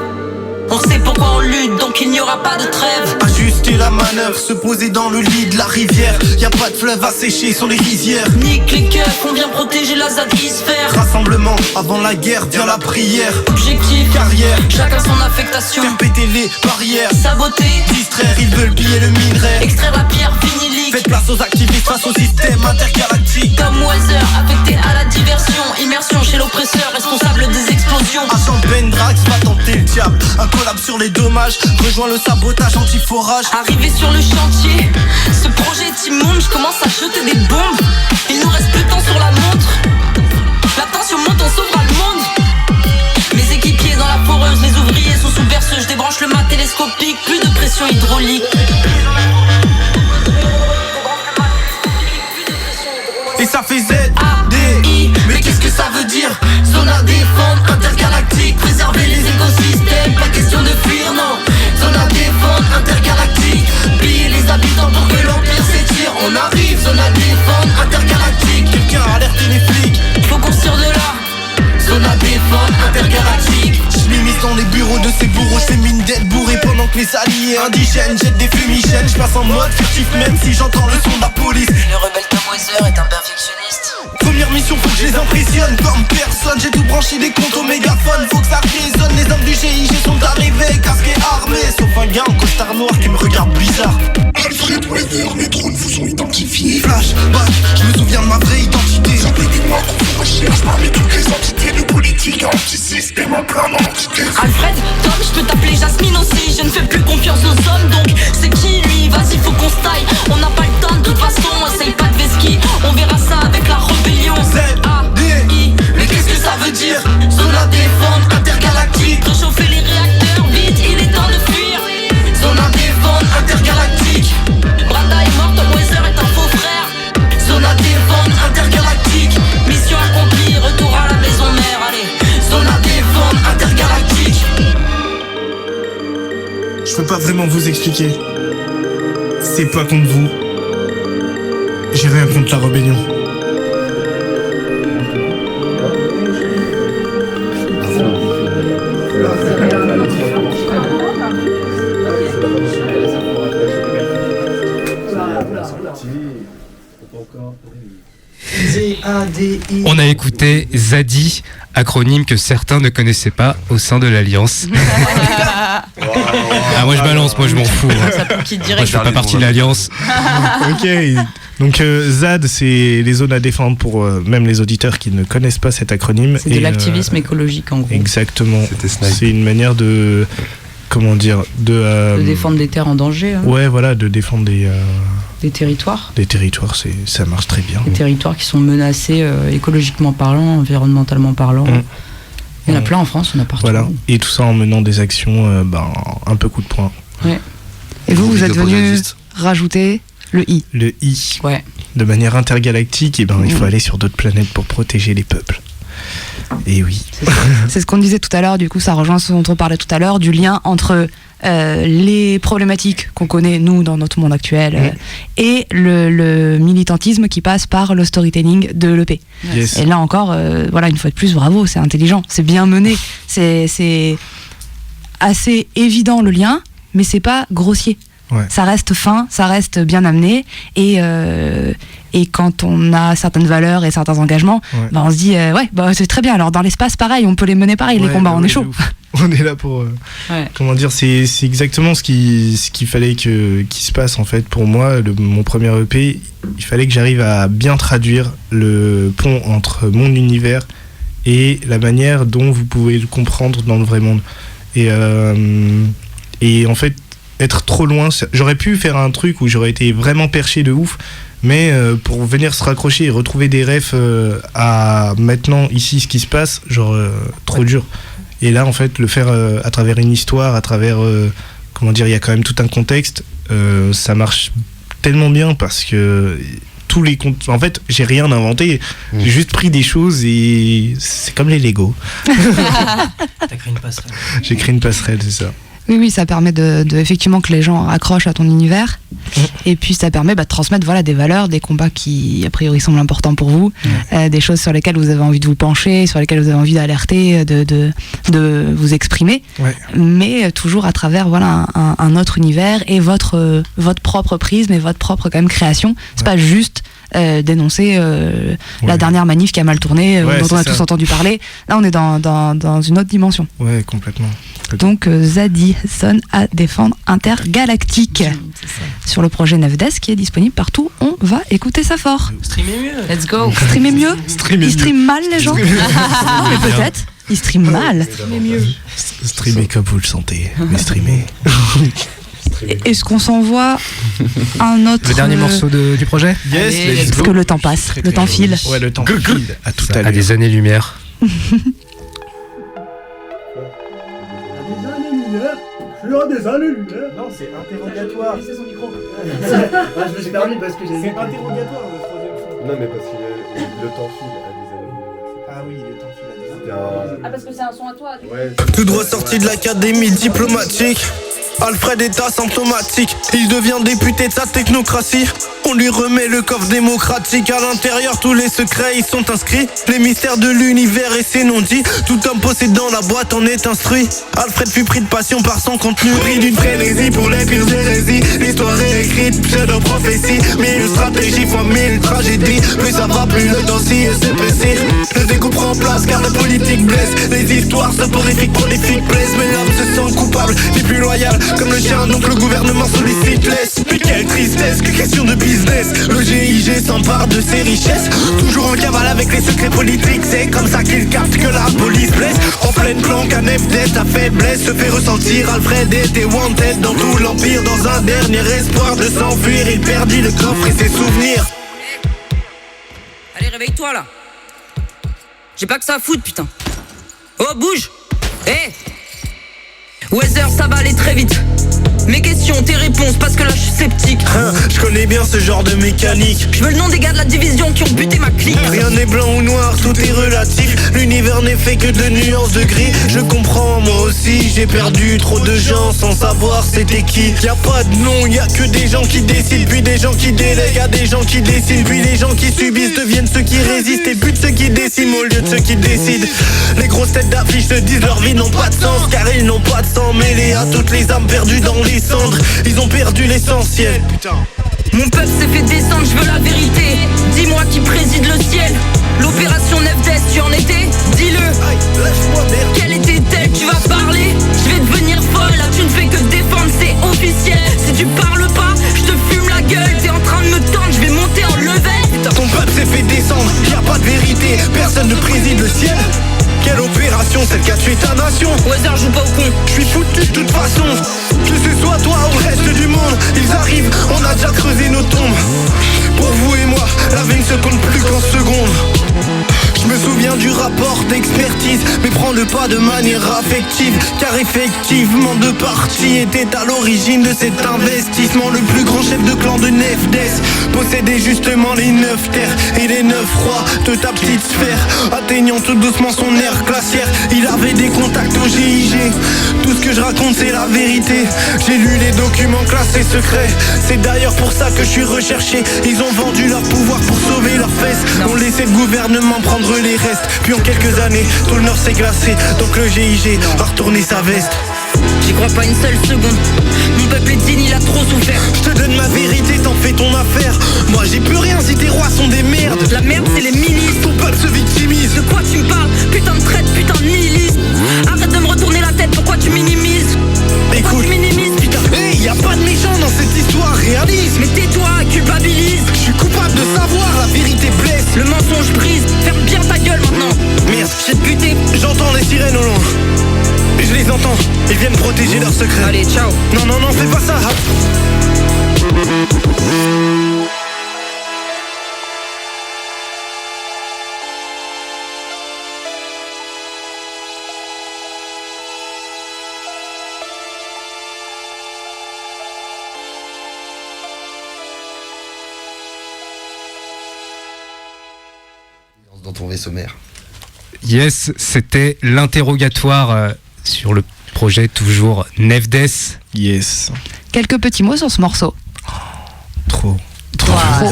On sait pourquoi on lutte, donc il n'y aura pas de trêve. Ajuster la manœuvre, se poser dans le lit de la rivière. Y a pas de fleuve à sécher sur les rizières. Nique les keufs, on vient protéger la zadisphère. Rassemblement, avant la guerre, vient la prière. Objectif, carrière, chacun son affectation. Faire péter les barrières, saboter, distraire, ils veulent piller le minerai. Extraire la pierre vinilique. Faites place aux activistes face au système intergalactique. Comme Weather, affecté à la diversion. Immersion chez l'oppresseur, responsable des explosions. Agent Bendrax va tenter le diable. Un collab sur les dommages, rejoins le sabotage anti-forage. Arrivé sur le chantier, ce projet est immonde, je commence à jeter des bombes. Il nous reste plus de temps sur la montre. La tension monte, on sauvera le monde. Mes équipiers dans la foreuse, les ouvriers sont sous berceuse. Je débranche le mât télescopique, plus de pression hydraulique. Et ça fait Z-A-D-I. Mais qu'est-ce que ça veut dire? Zone à défendre, intergalactique. Préserver les écosystèmes, pas question de fuir, non. Zone à défendre, intergalactique. Piller les habitants pour que l'empire s'étire. On arrive, zone à défendre, intergalactique. Quelqu'un alerte les flics, faut qu'on se tire de là. Zone à défendre, intergalactique. J'm'immisce dans les bureaux de ces bourreaux, j'fais mine d'être bourré pendant que les alliés indigènes jettent des fumigènes. J'passe en mode furtif même si j'entends le son de la police. Le rebelle Tom Weather est un perfectionniste. Première mission, faut que je les impressionne comme personne. J'ai tout branché des comptes au mégaphone. Faut que ça résonne, les hommes du GIG sont arrivés, casqués armés. Sauf un gars en costard noir qui me regarde bizarre. Alfred Weather, mes drones vous ont identifié. Flashback, je me souviens de ma vraie identité. Ça fait des mois qu'on vous recherche parmi toutes les entités de politique anti-système en plein anti-système. Alfred, Tom, je peux t'appeler Jasmine aussi. Je ne fais plus confiance aux hommes, donc c'est qui lui? Vas-y, faut qu'on se taille. On n'a pas le temps de toute façon, essaye pas de vesquille. On verra ça avec la rébellion. Z-A-D-I. Mais qu'est-ce que ça veut dire? Zone à défendre, intergalactique. Réchauffer les réacteurs, vite, il est temps de fuir. Zone à défendre, intergalactique. Branda est mort, Tom Weather est un faux frère. Zone à défendre, intergalactique. Mission accomplie, retour à la maison mère, allez. Zone à défendre, intergalactique. Je peux pas vraiment vous expliquer. C'est pas contre vous. J'ai rien contre la rébellion. On a écouté Zadi, acronyme que certains ne connaissaient pas au sein de l'Alliance. Moi je balance, moi je m'en fous. Moi je fais pas partie de l'Alliance. Ok, donc ZAD c'est les zones à défendre pour même les auditeurs qui ne connaissent pas cet acronyme. C'est de l'activisme écologique en gros. Exactement, c'est une manière de comment dire, de défendre des terres en danger. Hein. Ouais, voilà, de défendre des territoires. Des territoires, ça marche très bien. Des territoires qui sont menacés écologiquement parlant, environnementalement parlant. Il y en a plein en France, on a partout. Voilà, et tout ça en menant des actions un peu coup de poing. Ouais. Et vous êtes venu rajouter le I. Le I. Ouais. De manière intergalactique, il faut aller sur d'autres planètes pour protéger les peuples. Et oui. C'est ce qu'on disait tout à l'heure, du coup ça rejoint ce dont on parlait tout à l'heure, du lien entre les problématiques qu'on connaît nous dans notre monde actuel et le militantisme qui passe par le storytelling de l'EP. Yes. Et là encore, voilà, une fois de plus, bravo, c'est intelligent, c'est bien mené, c'est assez évident le lien, mais c'est pas grossier. Ouais. Ça reste fin, ça reste bien amené, et quand on a certaines valeurs et certains engagements, on se dit c'est très bien. Alors dans l'espace, pareil, on peut les mener pareil, les combats, on est chaud. On est là pour comment dire, c'est exactement ce qu'il fallait qu'il se passe en fait pour moi. Mon premier EP, il fallait que j'arrive à bien traduire le pont entre mon univers et la manière dont vous pouvez le comprendre dans le vrai monde. Et en fait, être trop loin, j'aurais pu faire un truc où j'aurais été vraiment perché de ouf, mais pour venir se raccrocher et retrouver des refs à maintenant, ici, ce qui se passe, trop dur. Et là, en fait, le faire à travers une histoire, à travers, comment dire, il y a quand même tout un contexte, ça marche tellement bien parce que en fait, j'ai rien inventé, j'ai juste pris des choses et c'est comme les Lego. T'as créé une passerelle. J'ai créé une passerelle, c'est ça. Oui, ça permet de effectivement que les gens accrochent à ton univers, et puis ça permet de transmettre des valeurs, des combats qui a priori semblent importants pour vous, des choses sur lesquelles vous avez envie de vous pencher, sur lesquelles vous avez envie d'alerter, de vous exprimer, mais toujours à travers un autre univers et votre propre prisme et votre propre quand même création. C'est pas juste dénoncer la dernière manif qui a mal tourné, dont on a tous entendu parler. Là, on est dans une autre dimension. Ouais, complètement. Donc Zadie sonne à défendre intergalactique sur le projet 9DS qui est disponible partout. On va écouter ça fort. Streamer mieux. Let's go. Streamer mieux. Ils streament mal les gens. Mais peut-être. Ils streament mal. Streamer mieux. Streamer comme vous le sentez. Mais streamer. Est-ce qu'on s'envoie un autre... Le dernier morceau du projet? Yes, allez, parce que le temps passe, le temps file. Ouais, le temps file. À tout à l'heure. À des années-lumière. Je suis à des années-lumière. Non, c'est interrogatoire. C'est son micro. Je me suis permis parce que j'ai... C'est interrogatoire, le troisième son. Non, mais parce que le temps file à des années-lumière. Ah oui, le temps file à des années-lumière. Ah, parce que c'est un son à toi. Ouais. Tout droit sorti de l'académie diplomatique, Alfred est asymptomatique. Il devient député de sa technocratie. On lui remet le coffre démocratique. À l'intérieur, tous les secrets y sont inscrits. Les mystères de l'univers et ses non-dits. Tout homme possédant la boîte en est instruit. Alfred fut pris de passion par son contenu. Pris d'une frénésie pour les pires hérésies. L'histoire est écrite, pseudo-prophétie. 1000 stratégies fois 1000 tragédies. Plus ça va, plus le temps s'épaissit. Le découp prend place car la politique blesse. Les histoires soporifiques, prolifiques plaisent. Mais l'homme se sent coupable, les plus loyal. Comme le chien, donc le gouvernement sollicite. Laisse, mais quelle tristesse, que question de business. Le GIG s'empare de ses richesses. Toujours en cavale avec les secrets politiques. C'est comme ça qu'il capte que la police blesse. En pleine planque, un FDS, ta faiblesse se fait ressentir. Alfred était wanted dans tout l'empire. Dans un dernier espoir de s'enfuir, il perdit le coffre et ses souvenirs. Allez, réveille-toi là. J'ai pas que ça à foutre, putain. Oh, bouge. Weather, ça va aller très vite. Mes questions, tes réponses, parce que là je suis sceptique. Je connais bien ce genre de mécanique. Je veux le nom des gars de la division qui ont buté ma clique. Rien n'est blanc ou noir, tout est relatif. L'univers n'est fait que de nuances de gris. Je comprends, moi aussi, j'ai perdu trop de gens sans savoir c'était qui. Y'a pas de nom, y'a que des gens qui décident, puis des gens qui délèguent à des gens qui décident, puis les gens qui subissent deviennent ceux qui résistent et butent ceux qui déciment au lieu de ceux qui décident. Les grosses têtes d'affiche se disent leur vie n'ont pas de sens, car ils n'ont pas de sang mêlé à toutes les âmes perdues dans les cendres. Ils ont perdu l'essentiel. Putain. Mon peuple s'est fait descendre, je veux la vérité. Dis-moi qui préside le ciel. L'opération 9DS, tu en étais? Dis-le. Quelle était-elle? Tu vas parler? Je vais devenir folle, là tu ne fais que défendre, c'est officiel. Si tu parles pas, je te fume la gueule. T'es en train de me tendre, je vais monter en level. Ton peuple s'est fait descendre, y a pas de vérité. Personne ne préside le ciel. Quelle opération, celle qui a tué ta nation? Weather, joue pas au con. Je suis foutu de toute façon. façon, que ce soit toi ou le reste du monde, ils arrivent, on a déjà creusé nos tombes. Pour vous et moi, la vie ne se compte plus qu'en secondes. Je me souviens du rapport d'expertise, mais prends le pas de manière affective, car effectivement deux parties étaient à l'origine de cet investissement. Le plus grand chef de clan de Nefdes possédait justement les 9 terres et les 9 rois de ta petite sphère, atteignant tout doucement son ère glaciaire. Il avait des contacts au GIG, tout ce que je raconte c'est la vérité. J'ai lu les documents classés secrets, c'est d'ailleurs pour ça que je suis recherché. Ils ont vendu leur pouvoir pour sauver leurs fesses, ont laissé le gouvernement prendre les restes. Puis en quelques années, tout le nord s'est glacé, donc le GIG va retourner sa veste. J'y crois pas une seule seconde, mon peuple est digne, il a trop souffert. Je te donne ma vérité, t'en fais ton affaire. Moi j'ai plus rien si tes rois sont des merdes. La merde c'est les ministres, ton peuple se victimise. De quoi tu me parles, putain de traite, putain de nihiliste. Arrête de me retourner la tête, pourquoi tu minimises? Écoute, tu minimises, putain, hey, y a pas de méchant dans cette histoire, réalise. Mais tais-toi, culpabilise. Je suis coupable de savoir, la vérité blesse. Le mensonge brise, ferme bien ta gueule maintenant. Merde, j'ai buté. J'entends les sirènes au loin, je les entends, ils viennent protéger leurs secrets. Allez, ciao. Non, non, non, fais pas ça. Dans ton vaisseau mère. Yes, c'était l'interrogatoire sur le projet toujours Nefdes. Yes. Quelques petits mots sur ce morceau. Trop.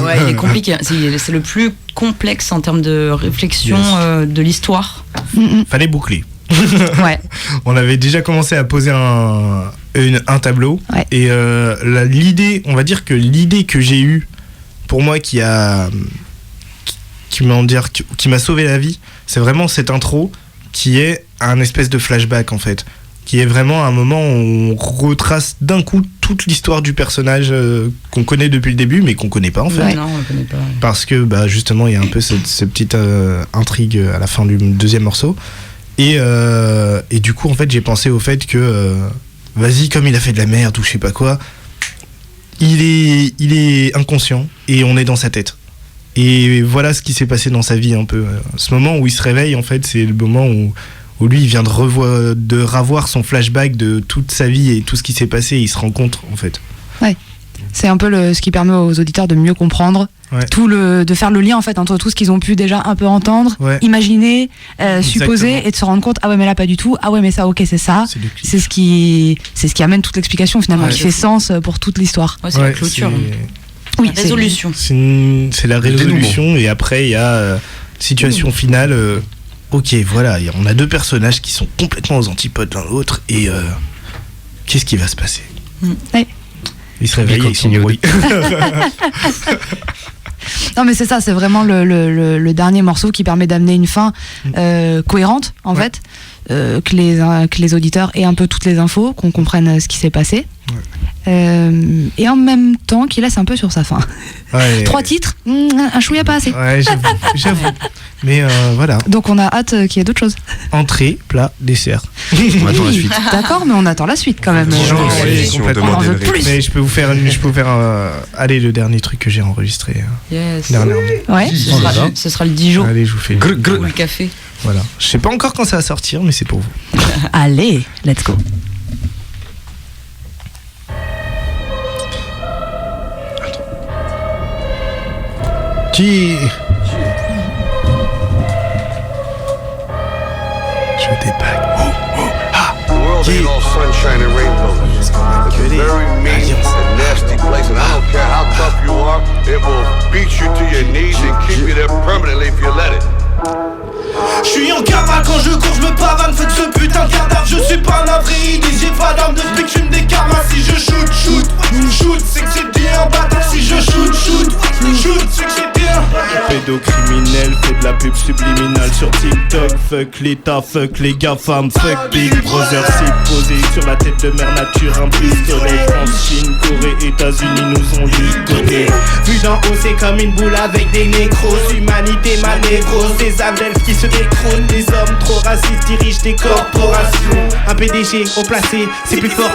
Ouais, il est compliqué. C'est le plus complexe en termes de réflexion de l'histoire. Fallait boucler. Ouais. On avait déjà commencé à poser un tableau. Ouais. Et l'idée, on va dire que l'idée que j'ai eue, pour moi, qui m'a sauvé la vie, c'est vraiment cette intro qui est un espèce de flashback en fait, qui est vraiment un moment où on retrace d'un coup toute l'histoire du personnage qu'on connaît depuis le début mais qu'on connaît pas en fait. Ouais, non, on le connaît pas. Parce que justement il y a un peu cette petite intrigue à la fin du deuxième morceau et du coup en fait j'ai pensé au fait que vas-y, comme il a fait de la merde ou je sais pas quoi, il est inconscient et on est dans sa tête. Et voilà ce qui s'est passé dans sa vie un peu. Ce moment où il se réveille, en fait, c'est le moment où lui, il vient de revoir son flashback de toute sa vie et tout ce qui s'est passé. Et il se rend compte, en fait. Ouais. C'est un peu ce qui permet aux auditeurs de mieux comprendre, de faire le lien en fait entre tout ce qu'ils ont pu déjà un peu entendre, imaginer, supposer et de se rendre compte, ah ouais mais là pas du tout, ah ouais mais ça ok c'est ça, c'est ce qui amène toute l'explication finalement, qui fait sens pour toute l'histoire. Ouais, c'est la clôture. Oui, la résolution. C'est la résolution et après il y a situation finale. Ok, voilà, on a deux personnages qui sont complètement aux antipodes l'un l'autre et qu'est-ce qui va se passer? Ouais. Il se réveille avec son bruit. Non mais c'est ça, c'est vraiment le dernier morceau qui permet d'amener une fin cohérente en fait, que les auditeurs aient un peu toutes les infos, qu'on comprenne ce qui s'est passé. Et en même temps qu'il laisse un peu sur sa fin. 3 titres, un chouïa pas assez. Ouais, j'avoue. Mais voilà. Donc on a hâte qu'il y ait d'autres choses. Entrée, plat, dessert. On attend la suite. D'accord, mais on attend la suite quand même. On en veut plus. Mais je peux vous faire allez, le dernier truc que j'ai enregistré. Yes. Dernièrement. Ouais. Ce sera le Dijon. Allez, je vous fais ou le café. Voilà. Je sais pas encore quand ça va sortir, mais c'est pour vous. Allez, let's go. Qui je débague. The world ain't all sunshine and rainbows. It's a very mean and nasty place, and I don't care how tough you are, it will beat you to your knees and keep you there permanently if you let it. J'suis en cavale quand je cours, j'me pavane, faites ce putain de cadavre. Je suis pas un vrai idée, j'ai pas d'arme de flic, j'fume des karmas. Si je shoot, c'est que j'étais un bâtard. Si je shoot, c'est que j'étais un pédocriminel, fait de la pub subliminale sur TikTok. Fuck l'État, fuck les GAFAM, fuck Big Brother. Si posé sur la tête de mère nature, un pistolet. France, Chine, Corée, États-Unis nous ont ligoté. Vu d'en haut, c'est comme une boule avec des nécros. Humanité, ma névrose, des avelfs qui se détrônent. Des hommes trop racistes dirigent des corporations. Un PDG au placé, c'est plus fort.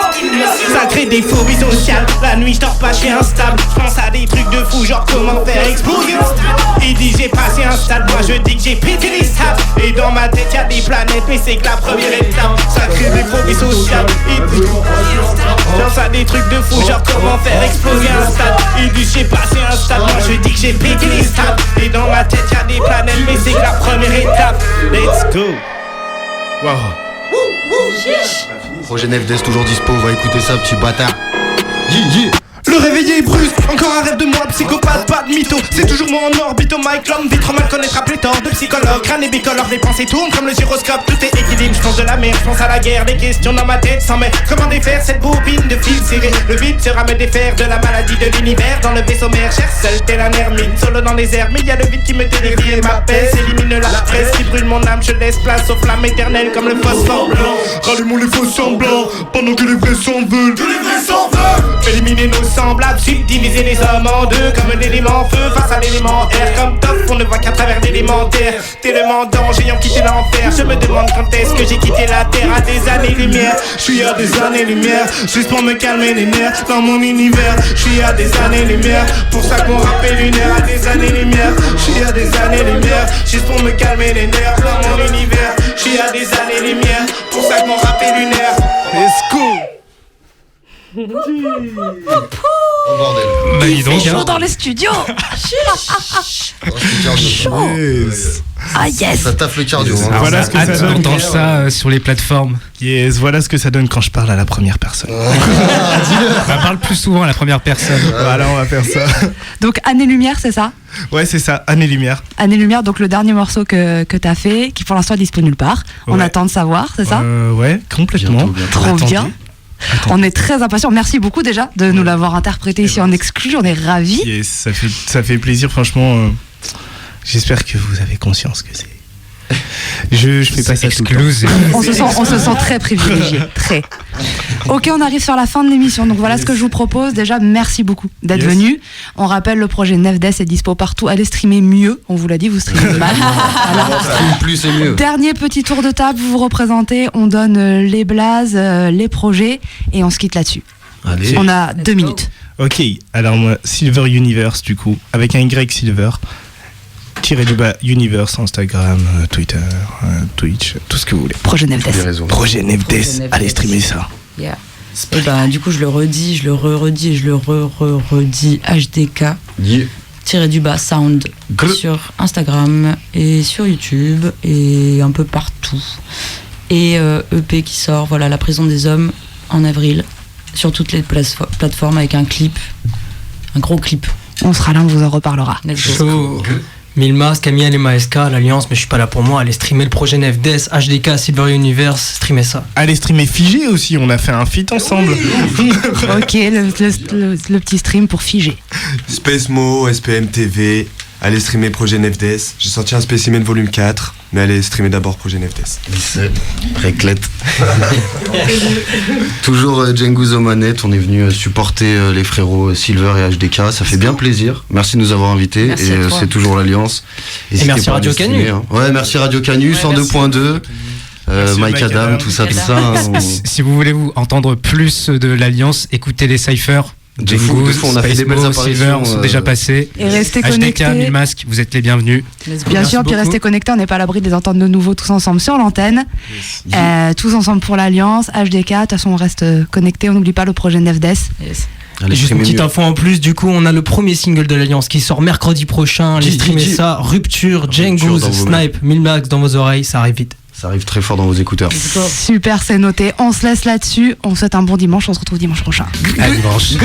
Ça crée des phobies sociales. La nuit, je dors pas, je suis instable. Je pense à des trucs de fou, genre comment faire exploser un stade. Il dit j'ai passé un stade, moi je dis que j'ai pété les stades. Et dans ma tête y'a des planètes, mais c'est que la première étape. Ça crée des phobies sociales. Il dit je pense à des trucs de fou, genre comment faire exploser un stade. Il dit j'ai passé un stade, moi je dis que j'ai pété les stades. Et dans ma tête y'a des planètes, mais c'est que la première étape. Let's go. Wow. Projet Nefdes toujours dispo, va écouter ça, petit bâtard. Le réveillé est brusque, encore un rêve de moi, psychopathe, pas de mytho. C'est toujours moi en orbite au mic, l'homme vit trop mal connaîtra pléthore de psychologues. Crâne et bicolore, les pensées tournent comme le gyroscope. Tout est équilibre, je pense de la mer, je pense à la guerre. Des questions dans ma tête sans mais comment défaire cette bobine de fil serré. Le vide sera me défaire de la maladie de l'univers. Dans le vaisseau mère, cher seul tel un ermine. Solo dans les airs, mais y a le vide qui me terrifie et m'apaise. Élimine la stress qui brûle mon âme, je laisse place aux flammes éternelles comme le phosphore blanc. Rallumons les faux semblants, pendant que les vrais s'en veulent. Éliminer nos semblables, subdiviser les hommes en deux comme l'élément feu face à l'élément air. Comme top, on ne voit qu'à travers l'élémentaire. Tellement d'anges ayant quitté l'enfer. Je me demande quand est-ce que j'ai quitté la terre. À des années-lumière, je suis à des années-lumière. Juste pour me calmer les nerfs dans mon univers. Je suis à des années-lumière, pour ça qu'on rappelle lunaire. À des années-lumière, je suis à des années-lumière. Juste pour me calmer les nerfs dans mon univers. Je suis à des années-lumière, pour ça qu'on rappelle lunaire. Let's go. Oh bordel. Bah, Il fait chaud dans les studios. Ah yes. Ça taffe le cardio. Yes. Voilà ce que ça donne. Entendre ça sur les plateformes. Yes, voilà ce que ça donne quand je parle à la première personne. On parle plus souvent à la première personne. Voilà, on va faire ça. Donc Année Lumière, c'est ça? Ouais, c'est ça, Année Lumière. Année Lumière, donc le dernier morceau que t'as fait, qui pour l'instant est disponible nulle part. On Ouais. attend de savoir, c'est ça? Ouais, complètement. Trop bien. On est très impatients. Merci beaucoup déjà de nous l'avoir interprété ici en exclu. On est ravis. Yes, ça fait plaisir, franchement. J'espère que vous avez conscience que c'est. Je fais pas ça tout le temps. On se sent très privilégié, très. Ok, on arrive sur la fin de l'émission. Donc voilà ce que je vous propose. Déjà, merci beaucoup d'être venu. On rappelle, le projet Nefdes est dispo partout. Allez streamer mieux. On vous l'a dit, vous streamez mal. Plus c'est mieux. Dernier petit tour de table, vous vous représentez. On donne les blazes, les projets et on se quitte là-dessus. Allez. On a 2 minutes. Ok, alors moi, Silver Universe, du coup, avec un Y Silver. Universe, Instagram, Twitter, Twitch, tout ce que vous voulez. Projet Nefdes. Projet Nefdes. Allez streamer ça. Yeah. Et ben, du coup, je le redis, je le redis et je le redis. HDK. Sound sur Instagram et sur YouTube et un peu partout. Et EP qui sort, voilà, La Prison des Hommes en avril sur toutes les plateformes avec un clip, un gros clip. On sera là, on vous en reparlera. Chaud. Milmas, Camille et Maeska, l'Alliance, mais je suis pas là pour moi. Allez streamer le projet Nefdes, HDK, Silver Universe, streamer ça. Allez streamer Figé aussi, on a fait un feat ensemble. Ok, le petit stream pour Figé. Space Mo, SPM TV, allez streamer projet Nefdes. J'ai sorti un spécimen volume 4, mais allez streamer d'abord projet Nefdes. Réclette. Toujours Django aux manettes, on est venu supporter les frérots Silver et HDK, ça fait bien plaisir. Merci de nous avoir invités. Merci et c'est toujours l'Alliance. Et merci Radio Canu. Ouais, merci Radio Canu, 102.2. Mike Adam, tout ça. Si vous voulez vous entendre plus de l'Alliance, écoutez les cyphers. Django, on a fait des belles apparitions. Silver sont déjà passés. Et restez connectés. HDK, 1000 masques, vous êtes les bienvenus. Bien sûr, puis restez connectés, on n'est pas à l'abri de les entendre de nouveau tous ensemble sur l'antenne. Tous ensemble pour l'Alliance, HDK, de toute façon on reste connectés, on n'oublie pas le projet Nefdes. Juste une petite info en plus, du coup on a le premier single de l'Alliance qui sort mercredi prochain. Allez streamer ça, Rupture, Django, Snipe, 1000 max dans vos oreilles, ça arrive vite. Ça arrive très fort dans vos écouteurs. Super, c'est noté. On se laisse là-dessus. On vous souhaite un bon dimanche. On se retrouve dimanche prochain. À dimanche.